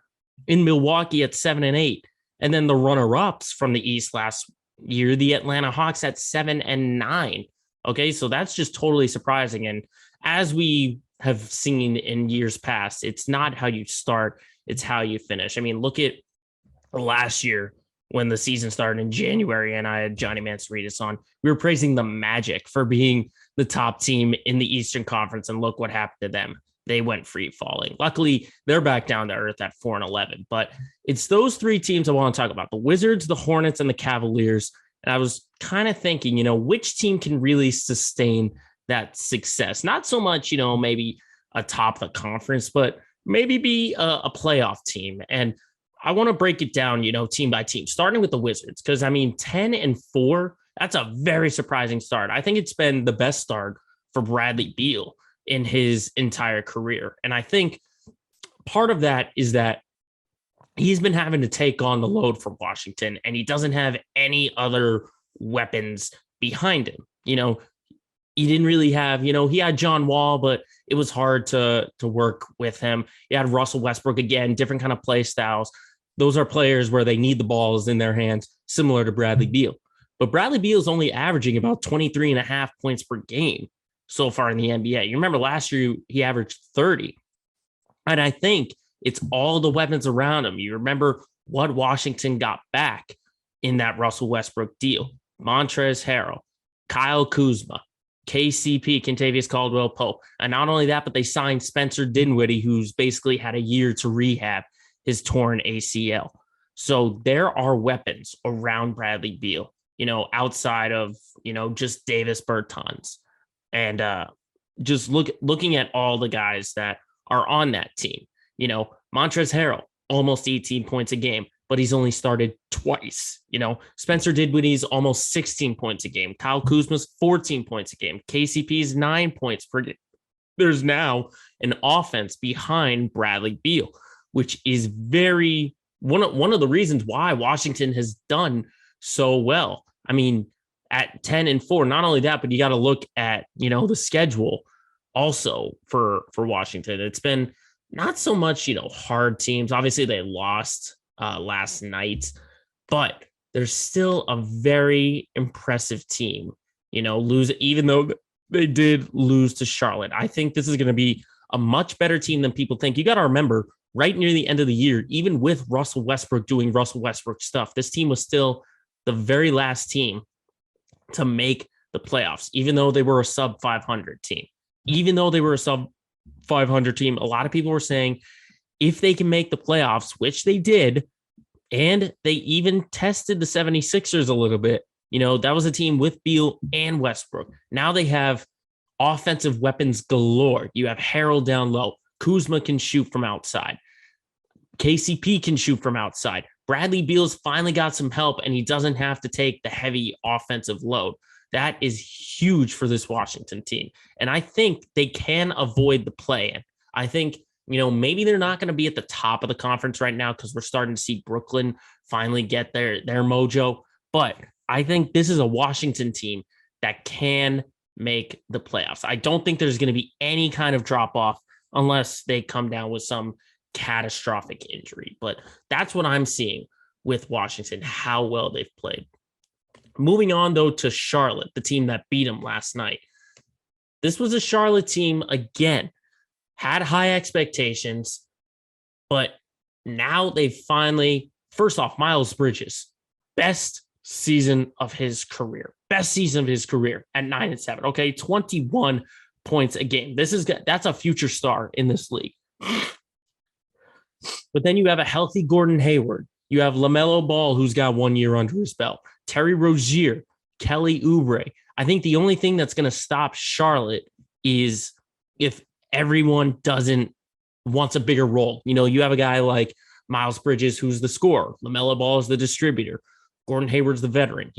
in Milwaukee at 7-8, and then the runner-ups from the East last year, the Atlanta Hawks at 7-9. Okay, so that's just totally surprising. And as we have seen in years past, it's not how you start, it's how you finish. I mean, look at last year when the season started in January and I had Johnny Mansouritis on. We were praising the Magic for being the top team in the Eastern Conference, and look what happened to them. They went free falling. Luckily, they're back down to earth at 4-11. But it's those three teams I want to talk about: the Wizards, the Hornets, and the Cavaliers. And I was kind of thinking, which team can really sustain that success? Not so much, maybe atop the conference, but maybe be a playoff team. And I want to break it down, team by team, starting with the Wizards, because 10-4, that's a very surprising start. I think it's been the best start for Bradley Beal in his entire career. And I think part of that is that he's been having to take on the load for Washington, and he doesn't have any other weapons behind him. He didn't really have, he had John Wall, but it was hard to work with him. He had Russell Westbrook, again, different kind of play styles. Those are players where they need the balls in their hands, similar to Bradley Beal. But Bradley Beal is only averaging about 23.5 points per game so far in the NBA. You remember last year he averaged 30. And I think it's all the weapons around him. You remember what Washington got back in that Russell Westbrook deal: Montrezl Harrell, Kyle Kuzma, KCP, Kentavious Caldwell-Pope. And not only that, but they signed Spencer Dinwiddie, who's basically had a year to rehab his torn ACL. So there are weapons around Bradley Beal, outside of, just Davis Bertans. And just looking at all the guys that are on that team. Montrezl Harrell, almost 18 points a game, but he's only started twice. Spencer Dinwiddie's almost 16 points a game. Kyle Kuzma's 14 points a game. KCP's 9 points per game. There's now an offense behind Bradley Beal, which is very one of the reasons why Washington has done so well. I mean, at 10-4, not only that, but you got to look at, the schedule also for Washington. It's been not so much, hard teams. Obviously, they lost last night, but they're still a very impressive team, even though they did lose to Charlotte. I think this is going to be a much better team than people think. You got to remember, right near the end of the year, even with Russell Westbrook doing Russell Westbrook stuff, this team was still the very last team to make the playoffs, even though they were a sub 500 team. Even though they were a sub 500 team, a lot of people were saying if they can make the playoffs, which they did, and they even tested the 76ers a little bit, that was a team with Beal and Westbrook. Now they have offensive weapons galore. You have Harrell down low. Kuzma can shoot from outside. KCP can shoot from outside. Bradley Beal's finally got some help, and he doesn't have to take the heavy offensive load. That is huge for this Washington team. And I think they can avoid the play-in. I think, maybe they're not going to be at the top of the conference right now because we're starting to see Brooklyn finally get their mojo. But I think this is a Washington team that can make the playoffs. I don't think there's going to be any kind of drop-off unless they come down with some catastrophic injury. But that's what I'm seeing with Washington, how well they've played. Moving on, though, to Charlotte, the team that beat them last night. This was a Charlotte team, again, had high expectations, but now they finally, first off, Miles Bridges, best season of his career at 9-7. Okay, 21 points a game. That's a future star in this league. But then you have a healthy Gordon Hayward. You have LaMelo Ball, who's got 1 year under his belt. Terry Rozier Kelly Oubre. I think the only thing that's going to stop Charlotte is if everyone doesn't wants a bigger role. You have a guy like Miles Bridges, who's the scorer. LaMelo Ball is the distributor. Gordon Hayward's the veteran.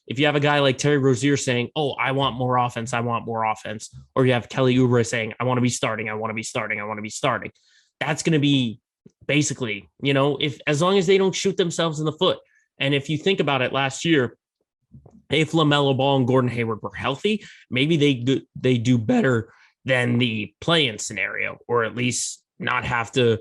If you have a guy like Terry Rozier saying, "Oh, I want more offense, I want more offense," or you have Kelly Oubre saying, "I want to be starting, I want to be starting, I want to be starting," that's going to be basically, if as long as they don't shoot themselves in the foot. And if you think about it, last year, if LaMelo Ball and Gordon Hayward were healthy, maybe they do better than the play-in scenario, or at least not have to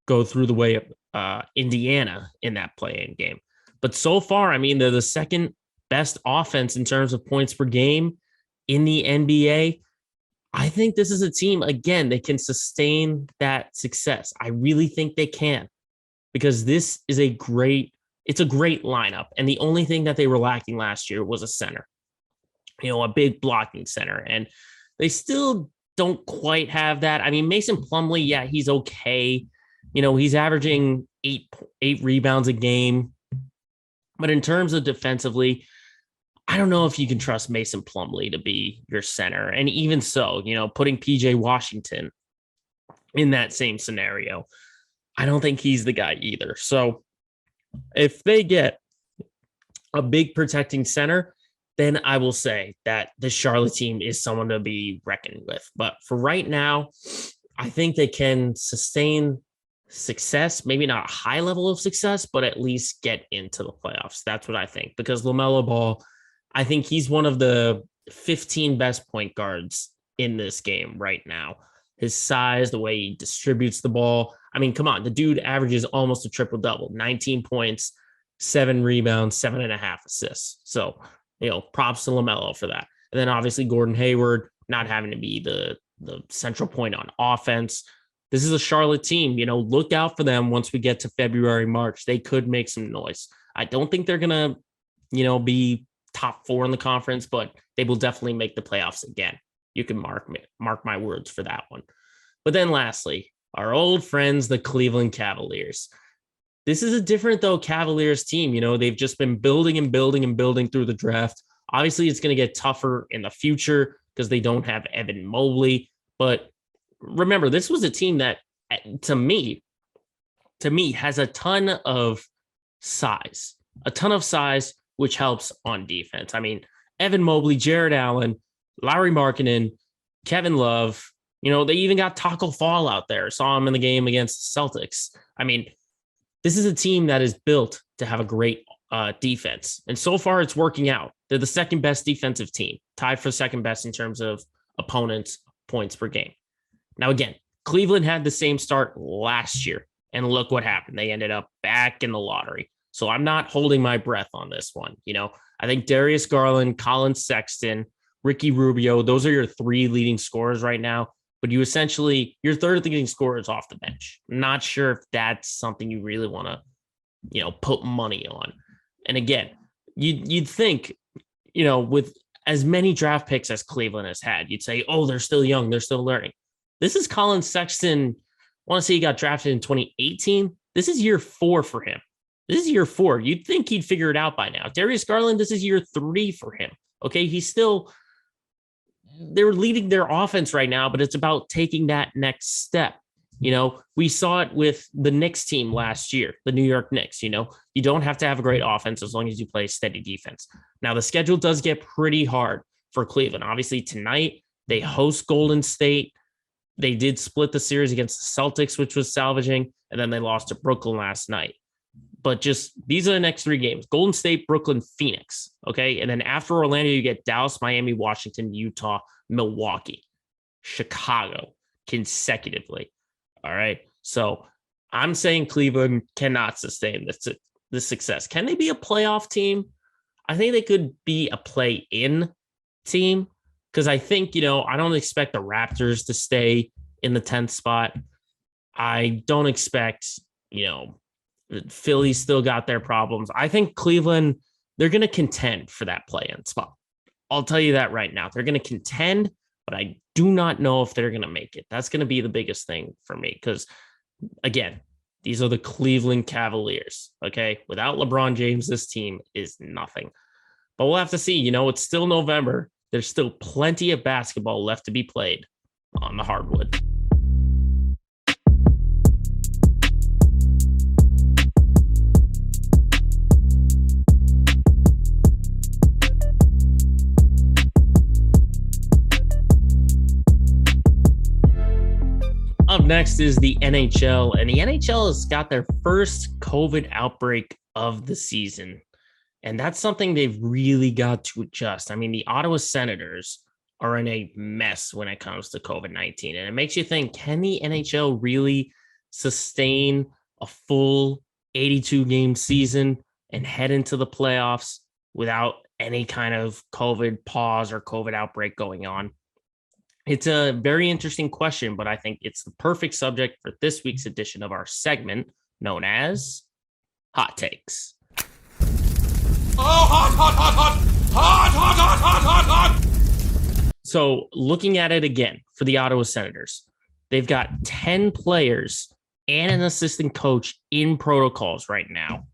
go through the way of Indiana in that play-in game. But so far, I mean, they're the second best offense in terms of points per game in the NBA. I think this is a team, again, they can sustain that success. I really think they can, because this is it's a great lineup. And the only thing that they were lacking last year was a center, a big blocking center. And they still don't quite have that. I mean, Mason Plumlee, yeah, he's okay. He's averaging eight rebounds a game. But in terms of defensively, I don't know if you can trust Mason Plumlee to be your center. And even so, putting PJ Washington in that same scenario, I don't think he's the guy either. So if they get a big protecting center, then I will say that the Charlotte team is someone to be reckoned with. But for right now, I think they can sustain success, maybe not a high level of success, but at least get into the playoffs. That's what I think, because LaMelo Ball, I think he's one of the 15 best point guards in this game right now. His size, the way he distributes the ball. I mean, come on, the dude averages almost a triple double, 19 points, 7 rebounds, 7.5 assists. So, props to LaMelo for that. And then obviously Gordon Hayward not having to be the central point on offense. This is a Charlotte team, look out for them once we get to February, March. They could make some noise. I don't think they're going to, be top 4 in the conference, but they will definitely make the playoffs again. You can mark my words for that one. But then lastly, our old friends, the Cleveland Cavaliers. This is a different, though, Cavaliers team. They've just been building and building and building through the draft. Obviously, it's going to get tougher in the future because they don't have Evan Mobley. But remember, this was a team that, to me, has a ton of size, which helps on defense. I mean, Evan Mobley, Jared Allen, Lauri Markkanen, Kevin Love, they even got Taco Fall out there. Saw him in the game against the Celtics. I mean, this is a team that is built to have a great defense. And so far it's working out. They're the second best defensive team, tied for second best in terms of opponents' points per game. Now, again, Cleveland had the same start last year, and look what happened. They ended up back in the lottery. So I'm not holding my breath on this one. I think Darius Garland, Colin Sexton, Ricky Rubio, those are your 3 leading scorers right now. But your third leading scorer is off the bench. Not sure if that's something you really want to, put money on. And again, you'd think, with as many draft picks as Cleveland has had, you'd say, oh, they're still young, they're still learning. This is Colin Sexton. I want to say he got drafted in 2018. This is year 4 for him. This is year 4. You'd think he'd figure it out by now. Darius Garland, this is year 3 for him. Okay, they're leading their offense right now, but it's about taking that next step. We saw it with the Knicks team last year, the New York Knicks. You don't have to have a great offense as long as you play steady defense. Now, the schedule does get pretty hard for Cleveland. Obviously, tonight they host Golden State. They did split the series against the Celtics, which was salvaging, and then they lost to Brooklyn last night. But just these are the next 3 games: Golden State, Brooklyn, Phoenix. Okay. And then after Orlando, you get Dallas, Miami, Washington, Utah, Milwaukee, Chicago consecutively. All right. So I'm saying Cleveland cannot sustain this success. Can they be a playoff team? I think they could be a play-in team, because I think, I don't expect the Raptors to stay in the 10th spot. I don't expect, Philly still got their problems. I think Cleveland, they're going to contend for that play-in spot. I'll tell you that right now. They're going to contend, but I do not know if they're going to make it. That's going to be the biggest thing for me, because, again, these are the Cleveland Cavaliers, okay? Without LeBron James, this team is nothing. But we'll have to see. It's still November. There's still plenty of basketball left to be played on the hardwood. Up next is the NHL, and the NHL has got their first COVID outbreak of the season. And that's something they've really got to adjust. I mean, the Ottawa Senators are in a mess when it comes to COVID-19. And it makes you think, can the NHL really sustain a full 82-game season and head into the playoffs without any kind of COVID pause or COVID outbreak going on? It's a very interesting question, but I think it's the perfect subject for this week's edition of our segment known as Hot Takes. Hot. So looking at it again for the Ottawa Senators, they've got 10 players and an assistant coach in protocols right now,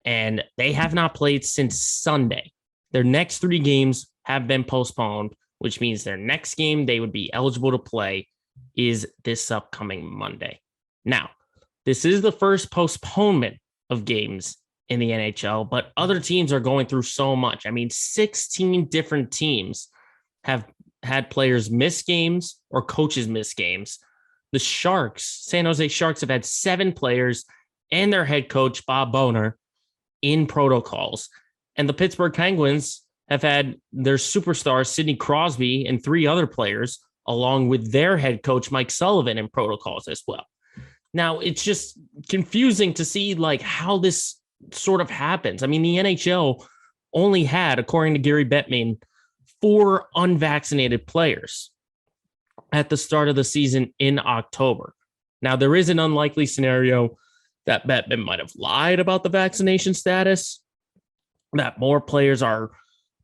and they have not played since Sunday. Their next 3 games have been postponed, which means their next game they would be eligible to play is this upcoming Monday. Now, this is the first postponement of games in the NHL, but other teams are going through so much. I mean, 16 different teams have had players miss games or coaches miss games. The Sharks, San Jose Sharks, have had 7 players and their head coach, Bob Boner, in protocols. And the Pittsburgh Penguins have had their superstar, Sidney Crosby, and 3 other players, along with their head coach, Mike Sullivan, in protocols as well. Now, it's just confusing to see how this sort of happens. I mean, the NHL only had, according to Gary Bettman, 4 unvaccinated players at the start of the season in October. Now, there is an unlikely scenario that Bettman might have lied about the vaccination status, that more players are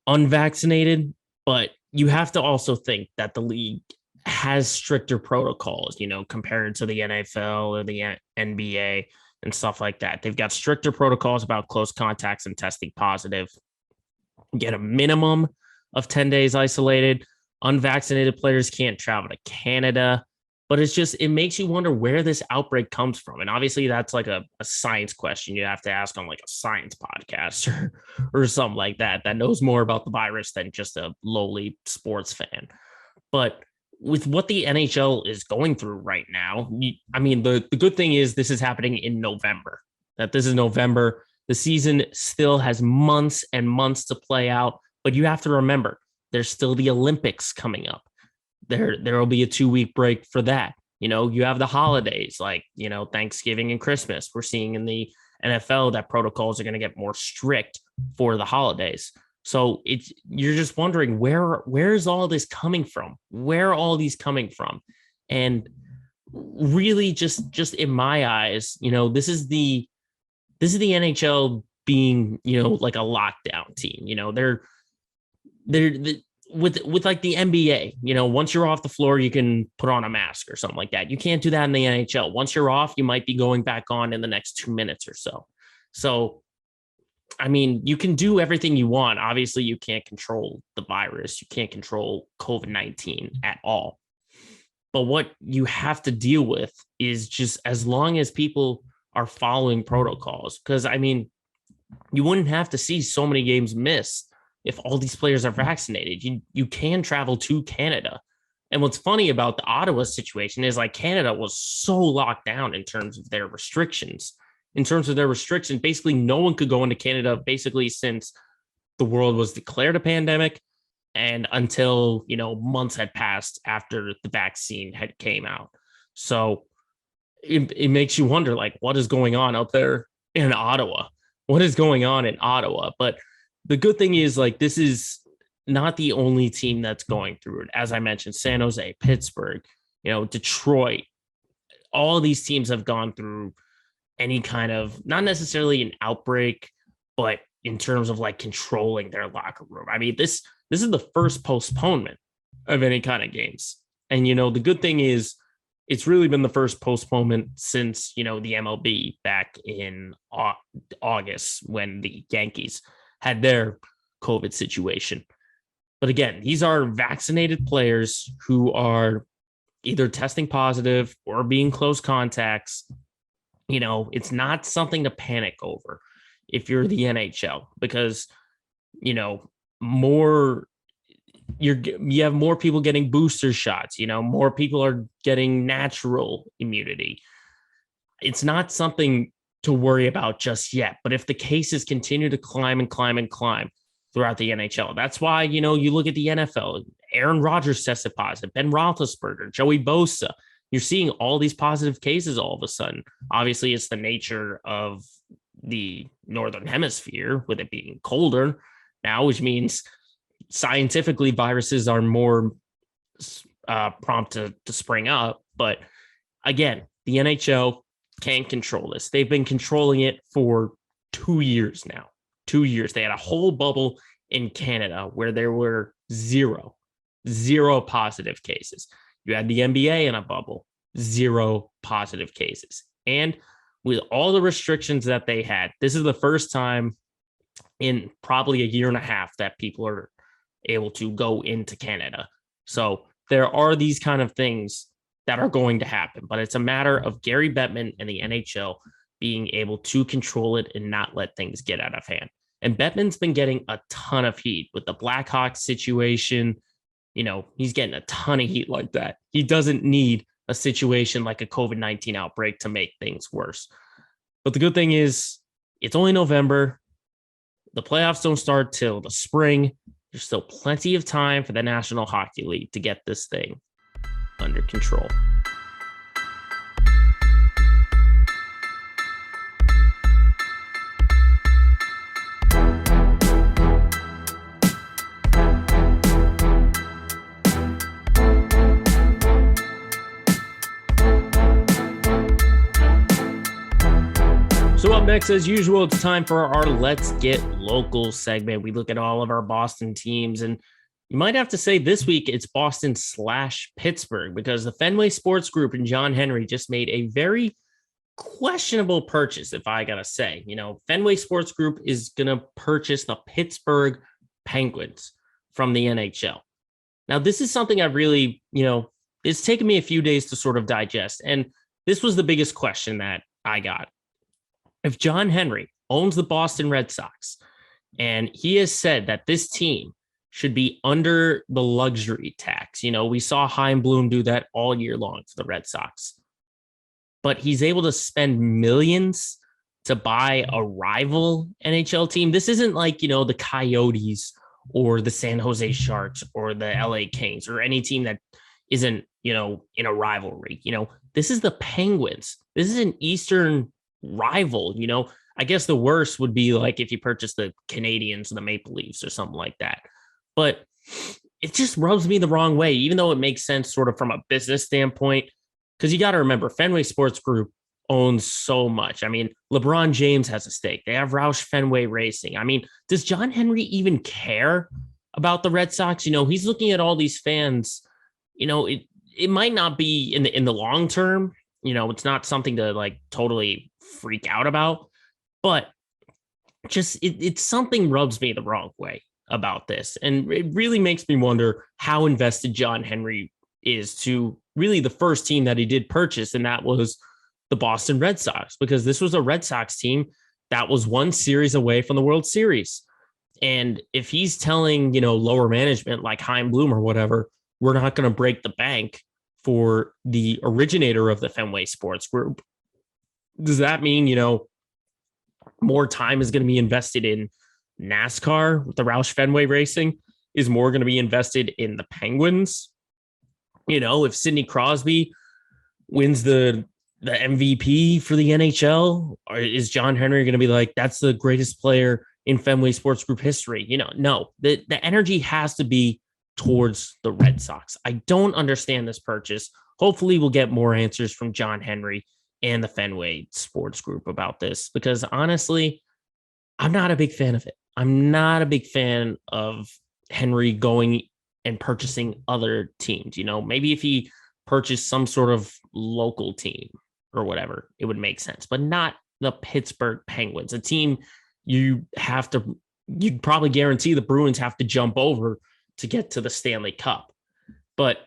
unvaccinated, but you have to also think that the league has stricter protocols, compared to the NFL or the NBA and stuff like that. They've got stricter protocols about close contacts and testing positive. Get a minimum of 10 days isolated. Unvaccinated players can't travel to Canada. But it makes you wonder where this outbreak comes from. And obviously that's like a science question you have to ask on a science podcast or something like that knows more about the virus than just a lowly sports fan. But with what the NHL is going through right now, the good thing is this is happening in November, that this is November. The season still has months and months to play out, but you have to remember there's still the Olympics coming up. There will be a 2-week break for that. You have the holidays like, Thanksgiving and Christmas. We're seeing in the NFL that protocols are going to get more strict for the holidays. So you're just wondering where is all this coming from? Where are all these coming from? And really just in my eyes, this is the NHL being, like a lockdown team. They're with the NBA, once you're off the floor, you can put on a mask or something like that. You can't do that in the NHL. Once you're off, you might be going back on in the next 2 minutes or so. So, you can do everything you want. Obviously, you can't control the virus. You can't control COVID-19 at all. But what you have to deal with is just as long as people are following protocols, because, you wouldn't have to see so many games missed if all these players are vaccinated. You can travel to Canada. And what's funny about the Ottawa situation is Canada was so locked down in terms of their restrictions. Basically no one could go into Canada basically since the world was declared a pandemic and until, months had passed after the vaccine had came out. So it makes you wonder, what is going on up there in Ottawa? What is going on in Ottawa? But the good thing is, this is not the only team that's going through it. As I mentioned, San Jose, Pittsburgh, Detroit, all of these teams have gone through any kind of, not necessarily an outbreak, but in terms of controlling their locker room. This is the first postponement of any kind of games. And, the good thing is it's really been the first postponement since, the MLB back in August when the Yankees had their COVID situation. But again, these are vaccinated players who are either testing positive or being close contacts. It's not something to panic over if you're the NHL, because, more you have more people getting booster shots, more people are getting natural immunity. It's not something to worry about just yet. But if the cases continue to climb and climb and climb throughout the NHL, that's why, you look at the NFL, Aaron Rodgers tested positive, Ben Roethlisberger, Joey Bosa. You're seeing all these positive cases all of a sudden. Obviously, it's the nature of the Northern Hemisphere with it being colder now, which means scientifically viruses are more prompt to spring up. But again, the NHL can't control this. They've been controlling it for 2 years now. 2 years. They had a whole bubble in Canada where there were zero positive cases. You had the NBA in a bubble, 0 positive cases. And with all the restrictions that they had, this is the first time in probably a year and a half that people are able to go into Canada. So there are these kind of things that are going to happen, but it's a matter of Gary Bettman and the NHL being able to control it and not let things get out of hand. And Bettman's been getting a ton of heat with the Blackhawks situation. He's getting a ton of heat like that. He doesn't need a situation like a COVID-19 outbreak to make things worse. But the good thing is it's only November. The playoffs don't start till the spring. There's still plenty of time for the National Hockey League to get this thing under control. So up next, as usual, it's time for our Let's Get Local segment. We look at all of our Boston teams, and you might have to say this week it's Boston/Pittsburgh, because the Fenway Sports Group and John Henry just made a very questionable purchase, if I gotta say. Fenway Sports Group is gonna purchase the Pittsburgh Penguins from the NHL. Now, this is something I really, it's taken me a few days to sort of digest, and this was the biggest question that I got. If John Henry owns the Boston Red Sox, and he has said that this team should be under the luxury tax, we saw Chaim Bloom do that all year long for the Red Sox, but he's able to spend millions to buy a rival NHL team. This isn't like, the Coyotes or the San Jose Sharks or the LA Kings or any team that isn't, in a rivalry. This is the Penguins. This is an Eastern rival. I guess the worst would be like if you purchase the Canadians or the Maple Leafs or something like that. But it just rubs me the wrong way, even though it makes sense sort of from a business standpoint, because you got to remember, Fenway Sports Group owns so much. I mean, LeBron James has a stake. They have Roush Fenway Racing. I mean, does John Henry even care about the Red Sox? He's looking at all these fans. It might not be in the long term. It's not something to like totally freak out about, but just it's something rubs me the wrong way about this. And it really makes me wonder how invested John Henry is to really the first team that he did purchase, and that was the Boston Red Sox, because this was a Red Sox team that was one series away from the World Series. And if he's telling, lower management like Chaim Bloom or whatever, we're not going to break the bank for the originator of the Fenway Sports Group, does that mean, more time is going to be invested in NASCAR with the Roush Fenway Racing? Is more going to be invested in the Penguins? If Sidney Crosby wins the MVP for the NHL, or is John Henry going to be like, that's the greatest player in Fenway Sports Group history? No, the energy has to be towards the Red Sox. I don't understand this purchase. Hopefully we'll get more answers from John Henry and the Fenway Sports Group about this, because honestly, I'm not a big fan of it. I'm not a big fan of Henry going and purchasing other teams. Maybe if he purchased some sort of local team or whatever, it would make sense, but not the Pittsburgh Penguins, a team you have to you'd probably guarantee the Bruins have to jump over to get to the Stanley Cup. But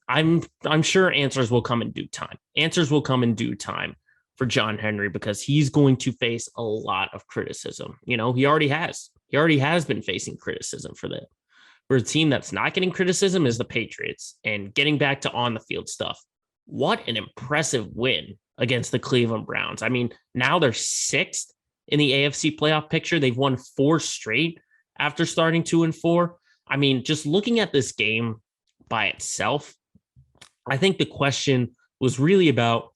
I'm sure answers will come in due time. Answers will come in due time for John Henry because he's going to face a lot of criticism. He already has. He already has been facing criticism for that. For a team that's not getting criticism is the Patriots. And getting back to on the field stuff, what an impressive win against the Cleveland Browns. I mean, now they're sixth in the AFC playoff picture. They've won 4 straight after starting 2-4. I mean, just looking at this game by itself, I think the question was really about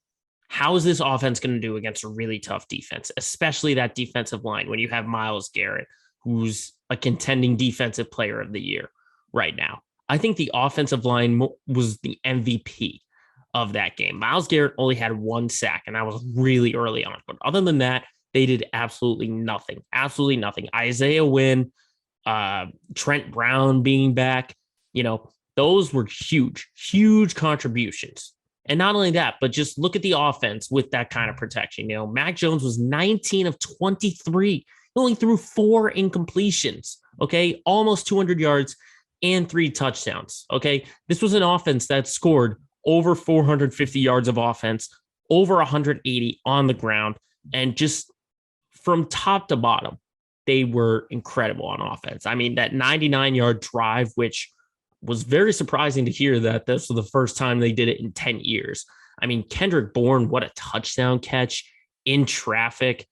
how is this offense going to do against a really tough defense, especially that defensive line when you have Myles Garrett, who's a contending defensive player of the year right now. I think the offensive line was the MVP of that game. Myles Garrett only had 1 sack, and that was really early on. But other than that, they did absolutely nothing. Absolutely nothing. Isaiah Wynn, Trent Brown being back, those were huge, huge contributions. And not only that, but just look at the offense with that kind of protection. Mac Jones was 19 of 23. He only threw 4 incompletions, okay? Almost 200 yards and 3 touchdowns, okay? This was an offense that scored over 450 yards of offense, over 180 on the ground, and just from top to bottom, they were incredible on offense. I mean, that 99-yard drive, which was very surprising to hear that this was the first time they did it in 10 years. I mean, Kendrick Bourne, what a touchdown catch in traffic.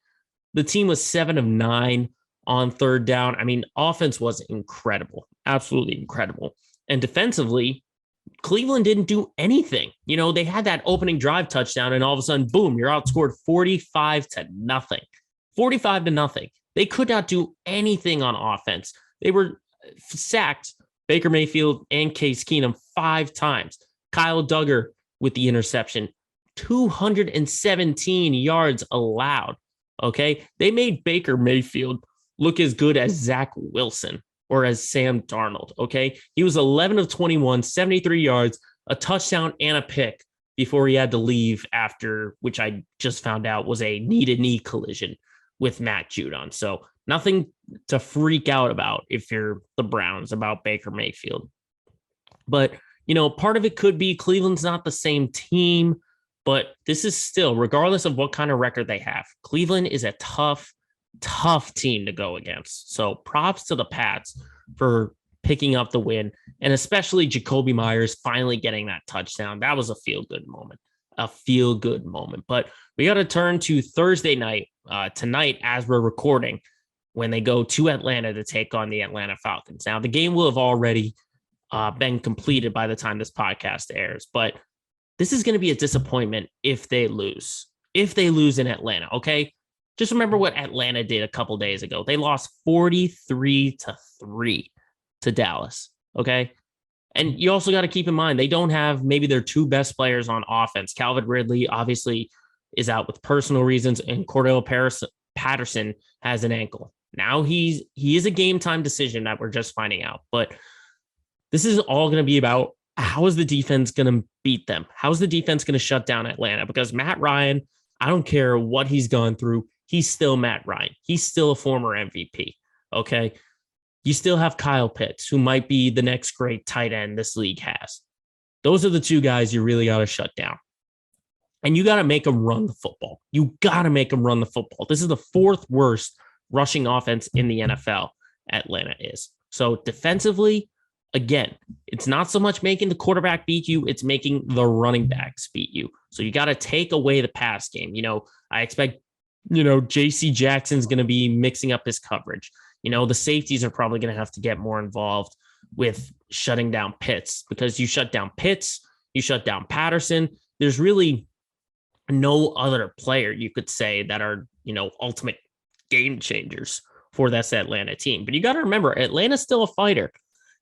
The team was 7 of 9 on third down. I mean, offense was incredible, absolutely incredible. And defensively, Cleveland didn't do anything. They had that opening drive touchdown, and all of a sudden, boom, you're outscored 45-0. 45-0. They could not do anything on offense. They were sacked, Baker Mayfield and Case Keenum, 5 times. Kyle Duggar with the interception, 217 yards allowed. Okay. They made Baker Mayfield look as good as Zach Wilson or as Sam Darnold. Okay. He was 11 of 21, 73 yards, a touchdown and a pick before he had to leave after, which I just found out was a knee-to-knee collision with Matt Judon. So nothing to freak out about if you're the Browns about Baker Mayfield. But, part of it could be Cleveland's not the same team, but this is still, regardless of what kind of record they have, Cleveland is a tough team to go against. So props to the Pats for picking up the win, and especially Jacoby Myers finally getting that touchdown. That was a feel-good moment. But we got to turn to Thursday night, tonight as we're recording, when they go to Atlanta to take on the Atlanta Falcons. Now, the game will have already been completed by the time this podcast airs, but this is going to be a disappointment if they lose. If they lose in Atlanta, okay? Just remember what Atlanta did a couple days ago. They lost 43-3 to Dallas, okay? And you also got to keep in mind, they don't have maybe their 2 best players on offense. Calvin Ridley obviously is out with personal reasons, and Cordell Patterson has an ankle. Now he is a game time decision that we're just finding out. But this is all going to be about how is the defense going to beat them? How's the defense going to shut down Atlanta? Because Matt Ryan, I don't care what he's gone through, he's still Matt Ryan. He's still a former MVP, okay? You still have Kyle Pitts, who might be the next great tight end this league has. Those are the 2 guys you really got to shut down. And you got to make them run the football. You got to make them run the football. This is the 4th worst rushing offense in the NFL, Atlanta is. So defensively, again, it's not so much making the quarterback beat you, it's making the running backs beat you. So you got to take away the pass game. I expect, J.C. Jackson's going to be mixing up his coverage. The safeties are probably going to have to get more involved with shutting down Pitts, because you shut down Pitts, you shut down Patterson. There's really no other player you could say that are, ultimate game changers for this Atlanta team. But you got to remember, Atlanta's still a fighter.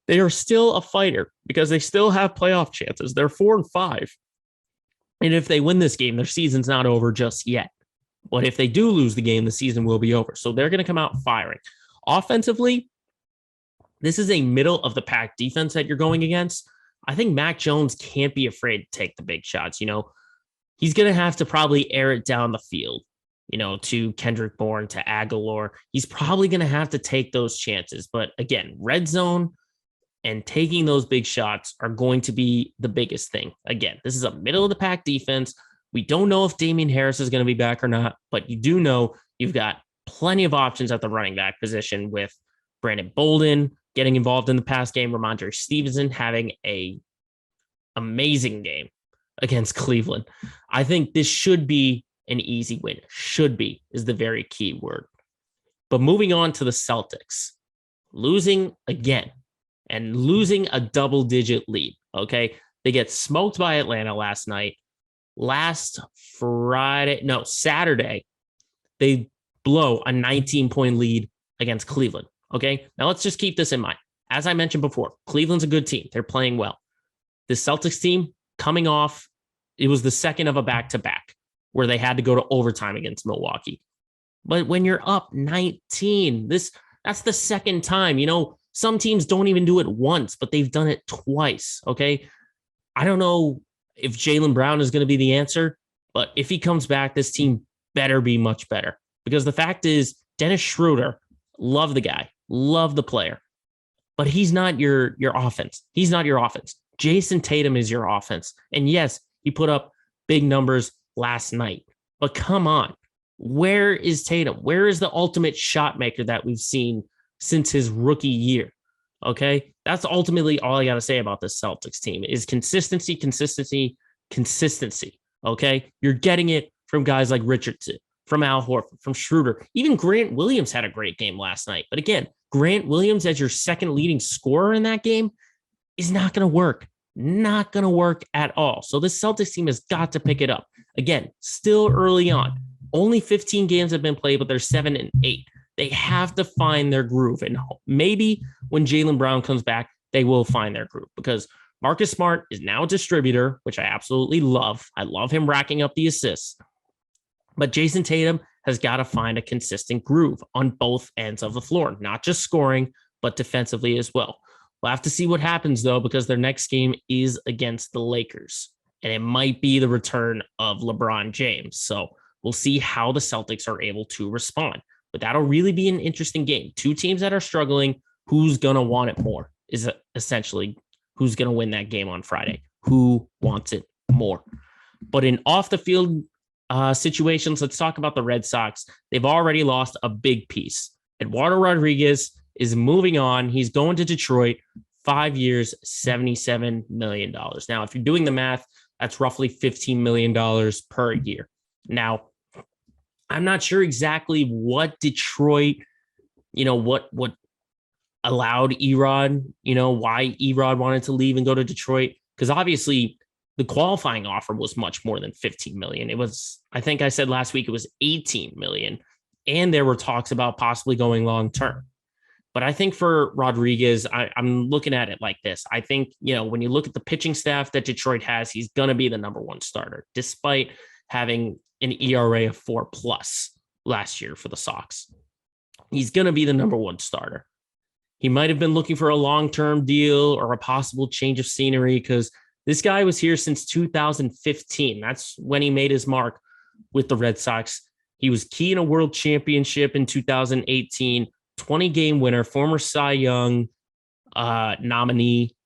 They are still a fighter because they still have playoff chances. They're 4-5. And if they win this game, their season's not over just yet. But if they do lose the game, the season will be over. So they're going to come out firing. Offensively, this is a middle of the pack defense that you're going against. I think Mac Jones can't be afraid to take the big shots. He's going to have to probably air it down the field. to Kendrick Bourne, to Aguilar. He's probably going to have to take those chances. But again, red zone and taking those big shots are going to be the biggest thing. Again, this is a middle of the pack defense. We don't know if Damian Harris is going to be back or not, but you do know you've got plenty of options at the running back position with Brandon Bolden getting involved in the pass game, Ramondre Stevenson having a amazing game against Cleveland. I think this should be an easy win. Should be is the very key word. But moving on to the Celtics, losing again and losing a double-digit lead, okay? They get smoked by Atlanta last night. Saturday, they blow a 19-point lead against Cleveland, okay? Now, let's just keep this in mind. As I mentioned before, Cleveland's a good team. They're playing well. The Celtics team coming off, it was the second of a back-to-back where they had to go to overtime against Milwaukee. But when you're up 19, that's the second time. Some teams don't even do it once, but they've done it twice, okay? I don't know if Jaylen Brown is going to be the answer, but if he comes back, this team better be much better. Because the fact is, Dennis Schroeder, love the guy, love the player, but he's not your offense. He's not your offense. Jason Tatum is your offense. And yes, he put up big numbers last night, but come on. Where is Tatum? Where is the ultimate shot maker that we've seen since his rookie year? Okay, that's ultimately all I got to say about this Celtics team is consistency. Okay, you're getting it from guys like Richardson, from Al Horford, from Schroeder. Even Grant Williams had a great game last night. But again, Grant Williams as your second leading scorer in that game is not going to work. Not going to work at all. So this Celtics team has got to pick it up. Again, still early on. Only 15 games have been played, but they're 7-8. They have to find their groove. And maybe when Jaylen Brown comes back, they will find their groove because Marcus Smart is now a distributor, which I absolutely love. I love him racking up the assists. But Jason Tatum has got to find a consistent groove on both ends of the floor, not just scoring, but defensively as well. We'll have to see what happens, though, because their next game is against the Lakers, and it might be the return of LeBron James. So we'll see how the Celtics are able to respond. But that'll really be an interesting game. Two teams that are struggling. Who's going to want it more is essentially who's going to win that game on Friday. Who wants it more? But in off-the-field situations, let's talk about the Red Sox. They've already lost a big piece. Eduardo Rodriguez is moving on. He's going to Detroit, 5 years, $77 million. Now, if you're doing the math, that's roughly $15 million per year. Now, I'm not sure exactly what Detroit, what allowed Erod, why Erod wanted to leave and go to Detroit. Because obviously the qualifying offer was much more than 15 million. It was, I think I said last week, it was 18 million. And there were talks about possibly going long-term. But I think for Rodriguez, I'm looking at it like this. I think, when you look at the pitching staff that Detroit has, he's going to be the number one starter, despite having an ERA of 4+ last year for the Sox. He's going to be the number one starter. He might have been looking for a long-term deal or a possible change of scenery because this guy was here since 2015. That's when he made his mark with the Red Sox. He was key in a world championship in 2018, 20-game winner, former Cy Young nominee.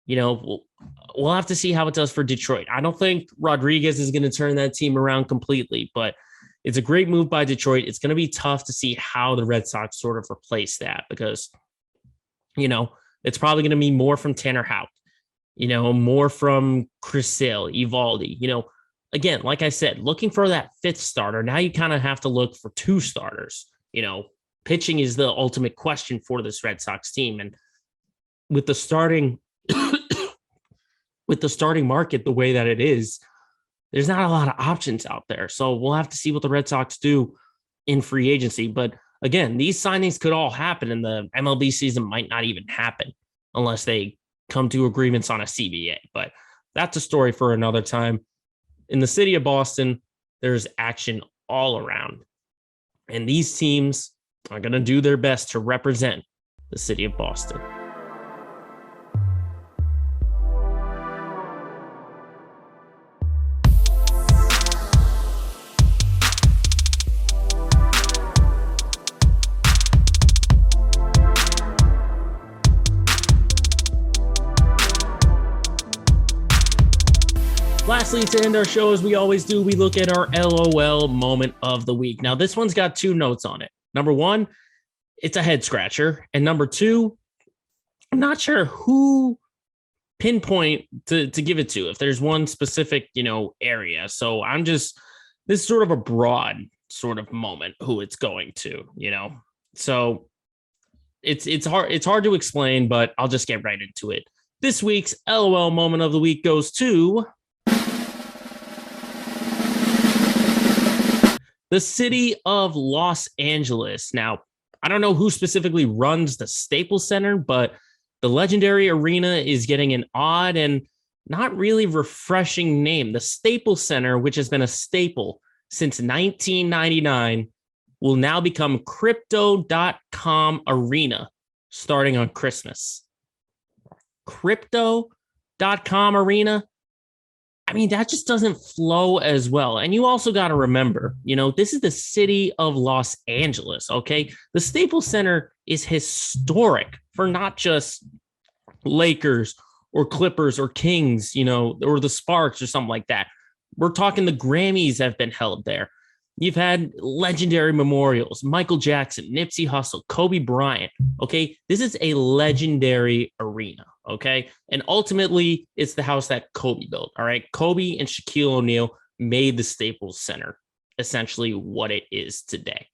We'll have to see how it does for Detroit. I don't think Rodriguez is going to turn that team around completely, but it's a great move by Detroit. It's going to be tough to see how the Red Sox sort of replace that because, it's probably going to be more from Tanner Houck, more from Chris Sale, Evaldi, again, like I said, looking for that fifth starter. Now you kind of have to look for two starters. Pitching is the ultimate question for this Red Sox team. And with the starting market the way that it is, there's not a lot of options out there. So we'll have to see what the Red Sox do in free agency. But again, these signings could all happen and the MLB season might not even happen unless they come to agreements on a CBA. But that's a story for another time. In the city of Boston, there's action all around. And these teams are going to do their best to represent the city of Boston. Lastly, to end our show, as we always do, we look at our LOL moment of the week. Now, this one's got two notes on it. Number one, it's a head scratcher. And number two, I'm not sure who pinpoint to give it to, if there's one specific, area. So this is sort of a broad sort of moment who it's going to, So it's hard to explain, but I'll just get right into it. This week's LOL moment of the week goes to the city of Los Angeles. Now, I don't know who specifically runs the Staples Center, but the legendary arena is getting an odd and not really refreshing name. The Staples Center, which has been a staple since 1999, will now become Crypto.com Arena starting on Christmas. Crypto.com Arena? I mean, that just doesn't flow as well. And you also got to remember, this is the city of Los Angeles, okay? The Staples Center is historic for not just Lakers or Clippers or Kings, or the Sparks or something like that. We're talking the Grammys have been held there. You've had legendary memorials, Michael Jackson, Nipsey Hussle, Kobe Bryant, okay? This is a legendary arena, okay? And ultimately, it's the house that Kobe built, all right? Kobe and Shaquille O'Neal made the Staples Center essentially what it is today.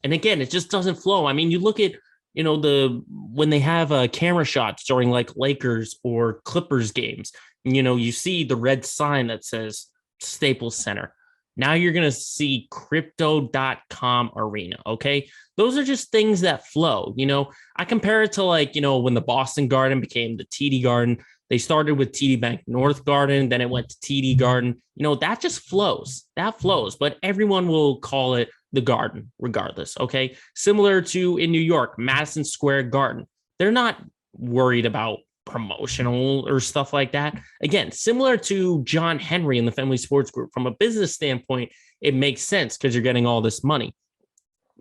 And again, it just doesn't flow. I mean, you look at, when they have camera shots during like Lakers or Clippers games, you see the red sign that says Staples Center. Now you're going to see Crypto.com Arena, okay? Those are just things that flow, I compare it to like, when the Boston Garden became the TD Garden. They started with TD Bank North Garden, then it went to TD Garden. That just flows. That flows, but everyone will call it the Garden regardless, okay? Similar to in New York, Madison Square Garden. They're not worried about promotional or stuff like that. Again, similar to John Henry and the Family Sports Group. From a business standpoint, it makes sense because you're getting all this money.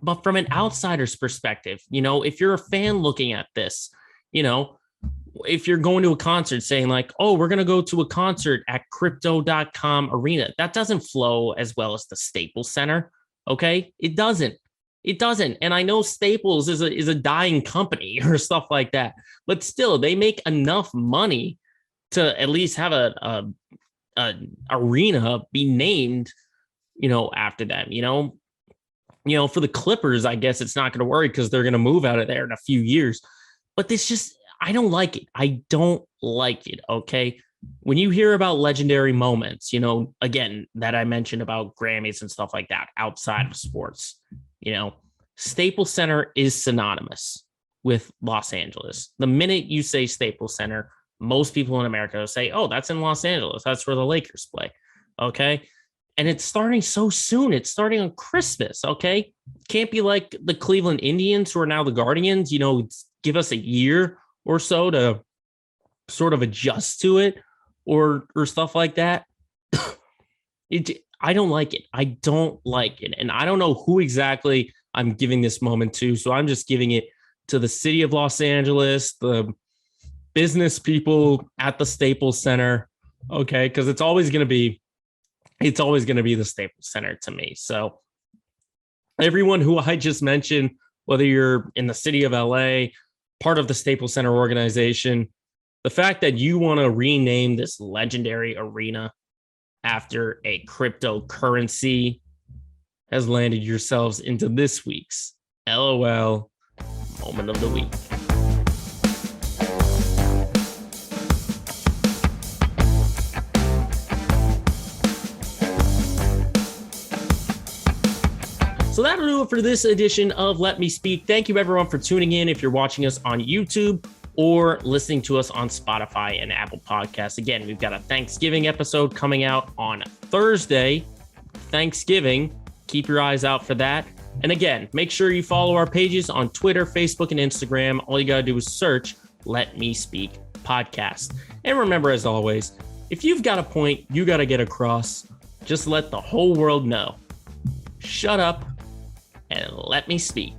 But from an outsider's perspective, if you're a fan looking at this, if you're going to a concert saying like, oh, we're going to go to a concert at Crypto.com Arena, that doesn't flow as well as the Staples Center, okay? It doesn't. And I know Staples is a dying company or stuff like that, but still they make enough money to at least have a arena be named, after them, for the Clippers, I guess it's not going to worry because they're going to move out of there in a few years, but I don't like it. I don't like it. Okay. When you hear about legendary moments, again, that I mentioned about Grammys and stuff like that outside of sports, Staples Center is synonymous with Los Angeles. The minute you say Staples Center, most people in America will say, oh, that's in Los Angeles. That's where the Lakers play. Okay. And it's starting so soon. It's starting on Christmas. Okay. Can't be like the Cleveland Indians, who are now the Guardians, give us a year or so to sort of adjust to it or stuff like that. I don't like it. I don't like it. And I don't know who exactly I'm giving this moment to. So I'm just giving it to the city of Los Angeles, the business people at the Staples Center. Okay. Because it's always going to be the Staples Center to me. So everyone who I just mentioned, whether you're in the city of LA, part of the Staples Center organization, the fact that you want to rename this legendary arena after a cryptocurrency has landed yourselves into this week's LOL moment of the week. So that'll do it for this edition of Let Me Speak. Thank you everyone for tuning in. If you're watching us on YouTube or listening to us on Spotify and Apple Podcasts. Again, we've got a Thanksgiving episode coming out on Thursday. Thanksgiving. Keep your eyes out for that. And again, make sure you follow our pages on Twitter, Facebook, and Instagram. All you got to do is search Let Me Speak Podcast. And remember, as always, if you've got a point you got to get across, just let the whole world know. Shut up and let me speak.